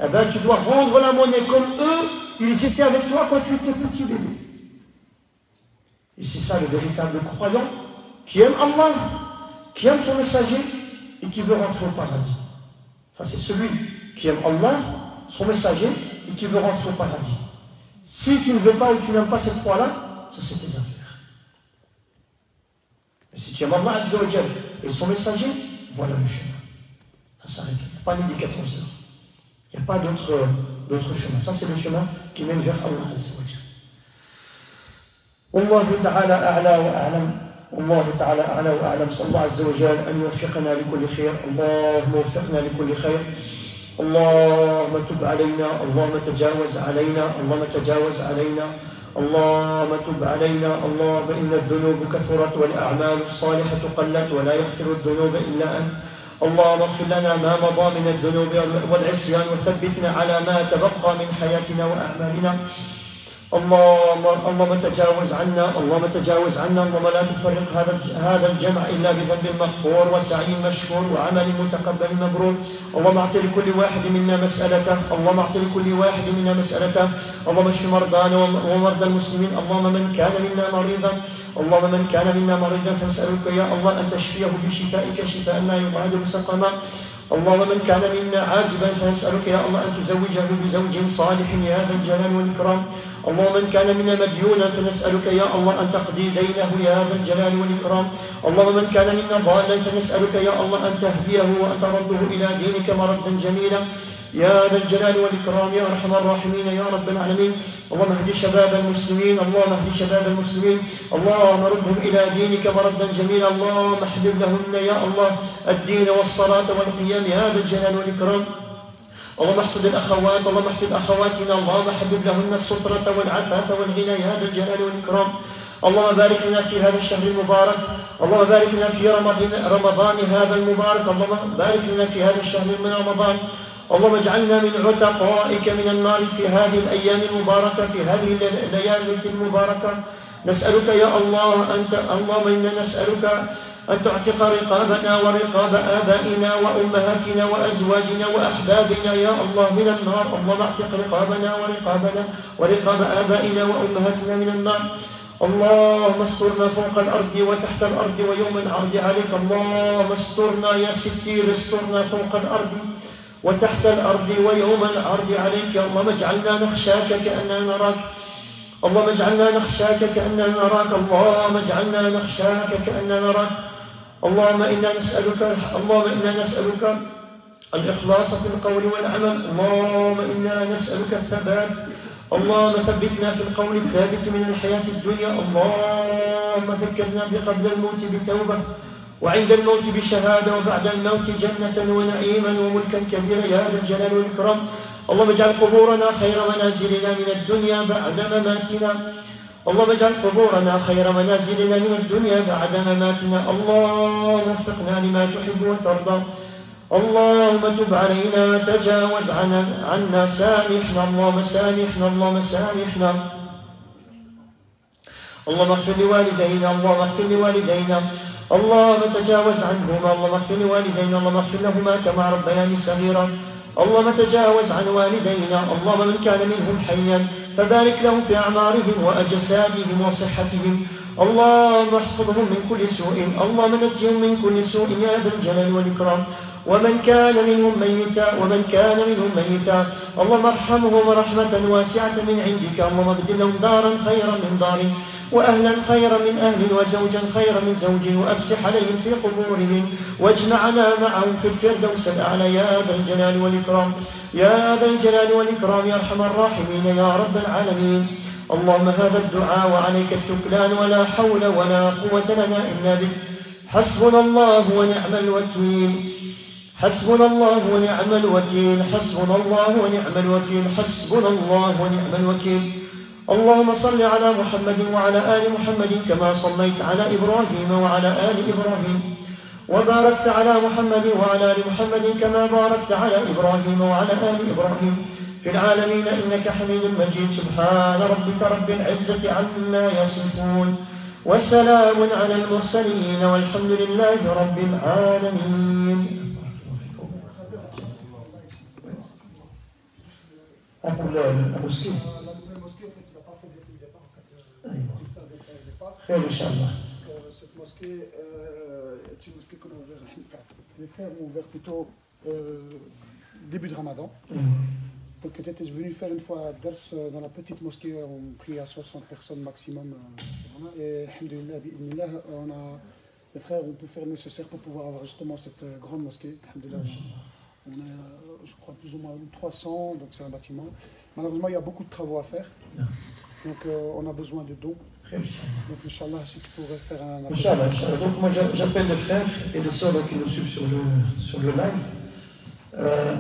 Eh bien, tu dois rendre la monnaie comme eux, ils étaient avec toi quand tu étais petit bébé. Et c'est ça le véritable croyant qui aime Allah, qui aime son messager et qui veut rentrer au paradis. Ça, c'est celui qui aime Allah, son messager et qui veut rentrer au paradis. Si tu ne veux pas ou tu n'aimes pas cette foi-là, ça c'est tes affaires. Mais si tu aimes Allah Azza wa Jal et son messager, voilà le chemin. Ça s'arrête. Il n'y a pas midi 14 heures. Il n'y a pas d'autre chemin. Ça c'est le chemin qui mène vers Allah Azza wa Jal. والله تعالى أعلى وأعلم والله تعالى أعلى وأعلم صلى الله عز وجل أن يوفقنا لكل خير اللهم وفقنا لكل خير اللهم تب علينا اللهم تجاوز علينا اللهم تجاوز علينا اللهم تب علينا اللهم إن الذنوب كثرت والأعمال الصالحة قلت ولا يغفر الذنوب إلا أنت اللهم اغفر لنا ما مضى من الذنوب والعصيان وثبتنا على ما تبقى من حياتنا وأعمالنا اللهم تجاوز عنا اللهم تجاوز عنا اللهم لا تفرق هذا الجمع إلا بذنب مغفور وسعي مشكور وعمل متقبل مبرور اللهم اعط لكل واحد منا مسألته اللهم اعط لكل واحد منا مسألته اللهم اشف مرضانا ومرضى المسلمين اللهم من كان منا مريضا اللهم من كان منا مريضا فنسألك يا الله أن تشفيه بشفائك شفاء لا يغادر سقما اللهم من كان منا عازبا فنسألك يا الله أن تزوجه بزوج صالح يا ذا الجلال والإكرام اللهم من كان منا مديونا فنسألك يا الله أن تقضي دينه يا ذا الجلال والإكرام اللهم من كان منا ضالا فنسألك يا الله أن تهديه وأن ترده إلى دينك مردا جميلا يا ذا الجلال والإكرام يا أرحم الراحمين يا رب العالمين اللهم اهد شباب المسلمين اللهم اهد شباب المسلمين اللهم ردهم إلى دينك مردا جميلا اللهم احبب لهم يا الله الدين والصلاة والقيام يا ذا الجلال والإكرام اللهم احفظ الأخوات اللهم احفظ أخواتنا اللهم حبب لهن السترة والعفاف والغنى يا ذا الجلال والإكرام اللهم بارك لنا في هذا الشهر المبارك اللهم بارك لنا في رمضان هذا المبارك اللهم بارك لنا في هذا الشهر من رمضان اللهم اجعلنا من عتقائك من النار في هذه الأيام المباركة في هذه الليالي المباركة نسألك يا الله اللهم إنا نسألك أن تعتق رقابنا ورقاب آبائنا وأمهاتنا وأزواجنا وأحبابنا يا الله من النار اللهم اعتق رقابنا ورقاب آبائنا وأمهاتنا من النار اللهم استرنا فوق الأرض وتحت الأرض ويوم العرض عليك اللهم استرنا يا ستير استرنا فوق الأرض وتحت الأرض ويوم العرض عليك اللهم اجعلنا نخشاك كأننا نراك اللهم اجعلنا نخشاك كأننا نراك اللهم اجعلنا نخشاك كأننا نراك اللهم إنا نسألك الإخلاص في القول والعمل اللهم إنا نسألك الثبات اللهم ثبتنا في القول الثابت من الحياة الدنيا اللهم ذكرنا بقبل الموت بتوبة وعند الموت بشهادة وبعد الموت جنة ونعيما وملكا كبيرا يا ذا الجلال والإكرام اللهم اجعل قبورنا خير منازلنا من الدنيا بعد مماتنا اللهم اجعل قبورنا خير منازلنا من الدنيا بعد مماتنا اللهم وفقنا لما تحب وترضى اللهم تب علينا تجاوز عنا سامحنا اللهم سامحنا اللهم سامحنا اللهم اغفر لوالدينا اللهم اغفر لوالدينا اللهم تجاوز عنهما اللهم اغفر لوالدينا اللهم اغفر لهما كما ربياني صغيرا اللهم تجاوز عن والدينا اللهم من كان منهم حيا فبارك لهم في أعمارهم وأجسادهم وصحتهم اللهم احفظهم من كل سوء اللهم نجهم من كل سوء يا ذا الجلال والإكرام ومن كان منهم ميتا اللهم ارحمهم رحمة واسعة من عندك اللهم ابدلهم دارا خيرا من دار وأهلا خيرا من أهل وزوجا خيرا من زوج وأفسح عليهم في قبورهم واجمعنا معهم في الفردوس الأعلى يا ذا الجلال والإكرام يا ذا الجلال والإكرام يا أرحم الراحمين يا رب العالمين اللهم هذا الدعاء وعليك التكلان ولا حول ولا قوة لنا إلا بك حسبنا الله ونعم الوكيل حسبنا الله ونعم الوكيل حسبنا الله ونعم الوكيل حسبنا الله ونعم الوكيل اللهم صل على محمد وعلى آل محمد كما صليت على إبراهيم وعلى آل إبراهيم وباركت على محمد وعلى آل محمد كما باركت على إبراهيم وعلى آل إبراهيم في العالمين إنك حميد مجيد سبحان ربك رب العزة عما يصفون وسلام على المرسلين والحمد لله رب العالمين. La mosquée. La mosquée, en fait, il n'a pas fait depuis le départ. En fait. Il fait depuis le départ. Inch'Allah. Cette mosquée est une mosquée qu'on a ouverte. Les frères ont ouvert plutôt début de Ramadan. Donc tu étais venu faire une fois dars dans la petite mosquée, on prie à 60 personnes maximum. Et alhamdoulilah, bi'idhnillah, les frères ont pu faire le nécessaire pour pouvoir avoir justement cette grande mosquée. Alhamdoulilah. On a, je crois, plus ou moins 300, donc c'est un bâtiment. Malheureusement, il y a beaucoup de travaux à faire. Donc on a besoin de dons. Donc Inch'Allah, si tu pourrais faire un appel. Inch'Allah. Donc moi j'appelle les frères et les sœurs qui nous suivent sur le live.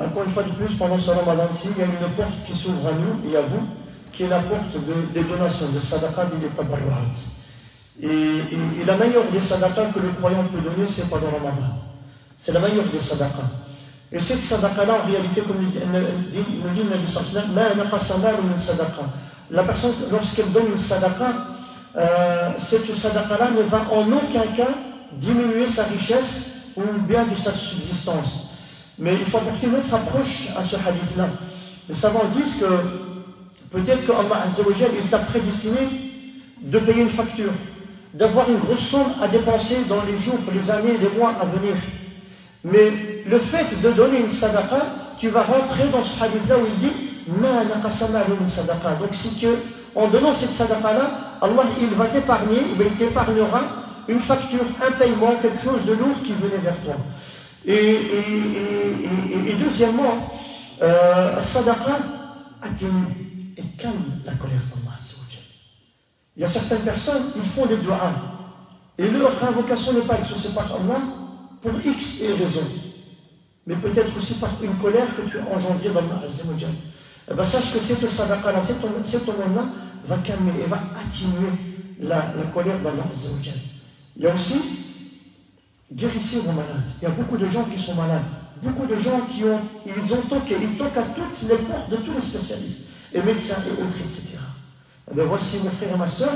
Encore une fois de plus, pendant ce Ramadan, il y a une porte qui s'ouvre à nous et à vous, qui est la porte des donations, de sadaqa et des tabarru'at. Et la meilleure des sadaqas que le croyant peut donner, c'est pendant Ramadan. C'est la meilleure des sadaqas. Et cette sadaqa-là, en réalité, comme nous dit le Nabi sallallahu alayhi wa sallam, la personne, lorsqu'elle donne une sadaqa, cette sadaqa-là ne va en aucun cas diminuer sa richesse ou bien de sa subsistance. Mais il faut apporter une autre approche à ce hadith-là. Les savants disent que peut-être que Allah Azza wa Jal, il t'a prédestiné de payer une facture, d'avoir une grosse somme à dépenser dans les jours, les années, les mois à venir. Mais le fait de donner une sadaqa, tu vas rentrer dans ce hadith-là où il dit Ma naqasa min sadaqa. Donc c'est que en donnant cette sadaqa-là, Allah il va t'épargner, il t'épargnera une facture, un paiement, quelque chose de lourd qui venait vers toi. Et deuxièmement, sadaqa atténue et calme la colère d'Allah. Il y a certaines personnes, ils font des du'as et leur invocation n'est pas exaucée par Allah pour X et raison, mais peut-être aussi par une colère que tu as engendrée d'Allah Azza wa Jal. Eh bien, sache que cette sadaqa-là, cet honneur-là va calmer et va atténuer la colère d'Allah Azza wa Jal. Il y a aussi guérissez vos malades. Il y a beaucoup de gens qui sont malades, beaucoup de gens ils toquent à toutes les portes de tous les spécialistes, et médecins et autres, etc. Eh bien, voici mon frère et ma soeur,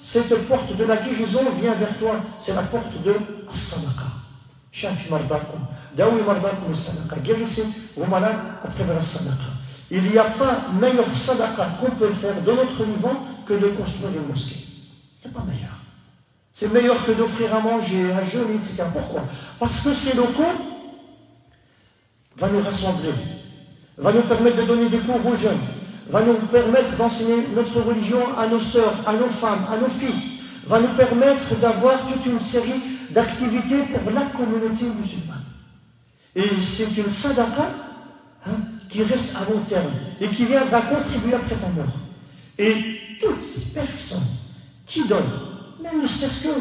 cette porte de la guérison vient vers toi, c'est la porte de as-sadaqa. Shafi mardakum, dawi mardakum as-sadaqa. Guérissez vos malades à travers as-sadaqa. Il n'y a pas meilleur sadaqa qu'on peut faire de notre vivant que de construire une mosquée. Il n'y a pas meilleur. C'est meilleur que d'offrir à manger, à jeûner, etc. Pourquoi? Parce que ces locaux vont nous rassembler, va nous permettre de donner des cours aux jeunes, va nous permettre d'enseigner notre religion à nos sœurs, à nos femmes, à nos filles, va nous permettre d'avoir toute une série d'activités pour la communauté musulmane. Et c'est une sadaqa qui reste à long terme et qui viendra contribuer après ta mort. Et toute personne qui donne, même ne serait-ce que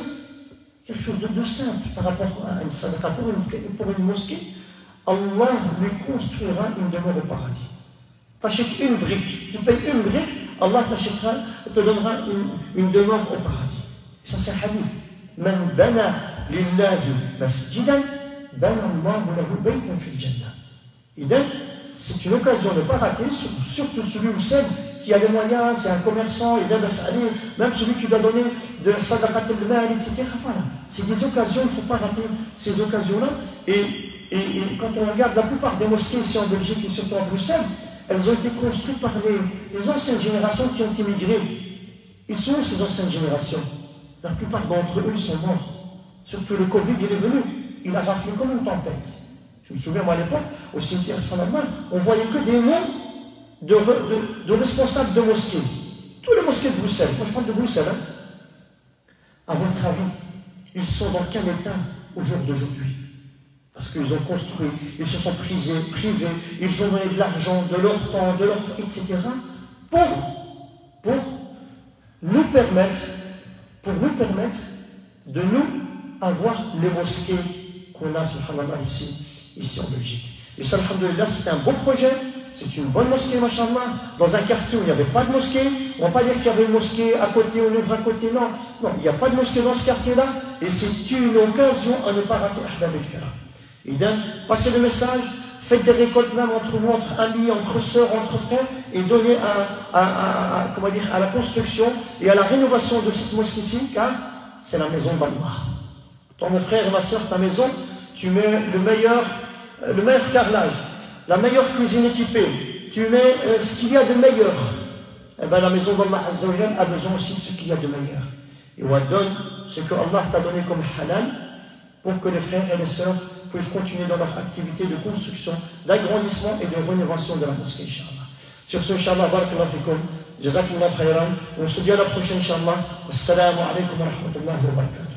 quelque chose de simple par rapport à une sadaqa pour une mosquée, Allah lui construira une demeure au paradis. T'achètes une brique, tu payes une brique, Allah te donnera une demeure au paradis. Et ça c'est un hadith. Man bana lillahi masjidan, bana Allahu lahu baytan fil jannah. Idem, c'est une occasion de ne pas rater, surtout celui ou celle qui a les moyens, c'est un commerçant, même celui qui doit donner de sadaqat al-mal, etc. Voilà, c'est des occasions, il ne faut pas rater ces occasions-là. Et quand on regarde la plupart des mosquées ici en Belgique et surtout à Bruxelles, elles ont été construites par les anciennes générations qui ont immigré. Ils sont où ces anciennes générations? La plupart d'entre eux, ils sont morts. Surtout le Covid, il est venu, il a raflé comme une tempête. Je me souviens, moi à l'époque, au cimetière Spanamman, on voyait que des noms de responsables de mosquées. Tous les mosquées de Bruxelles, moi je parle de Bruxelles, à votre avis, ils sont dans quel état au jour d'aujourd'hui? Parce qu'ils ont construit, ils se sont privés, ils ont donné de l'argent, de leur temps, etc. pour nous permettre de nous avoir les mosquées qu'on a, subhanallah, ici en Belgique. Et ça, alhamdoulilah, c'est un beau projet, c'est une bonne mosquée, machallah, dans un quartier où il n'y avait pas de mosquée. On ne va pas dire qu'il y avait une mosquée à côté, on ouvre à côté, non. Non, il n'y a pas de mosquée dans ce quartier-là, et c'est une occasion à ne pas rater Ahbab el-Kiram. Et donc, passez le message, faites des récoltes même entre vous, entre amis, entre sœurs, entre frères, et donnez à la construction et à la rénovation de cette mosquée-ci, car c'est la maison d'Allah. Toi, mon frère et ma sœur, ta maison, tu mets le meilleur carrelage, la meilleure cuisine équipée, tu mets ce qu'il y a de meilleur. Eh bien, la maison d'Allah Azza wa Jal a besoin aussi de ce qu'il y a de meilleur. Et on donne ce que Allah t'a donné comme halal pour que les frères et les sœurs puissent continuer dans leur activité de construction, d'agrandissement et de rénovation de la mosquée, Inch'Allah. Sur ce, Inch'Allah, barakallahu fikum, jazakumullah khayran. On se dit à la prochaine, Inch'Allah. Assalamu alaikum wa rahmatullahi wa barakatuh.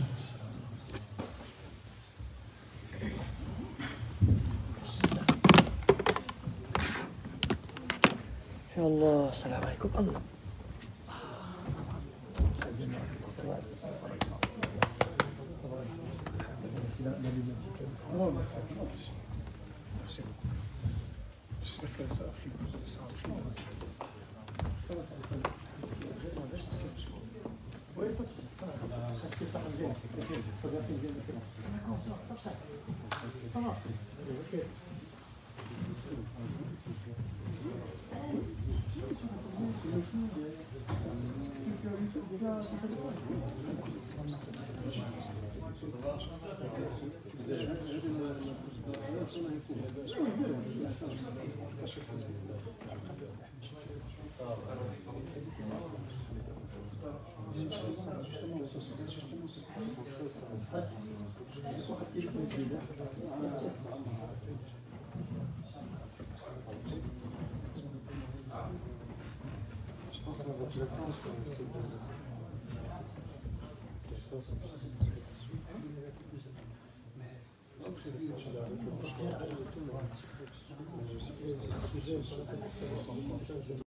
Ya Allah, assalamu alaikum. Allah. Merci beaucoup. J'espère que ça a pris. Je pense qu'avec le temps, c'est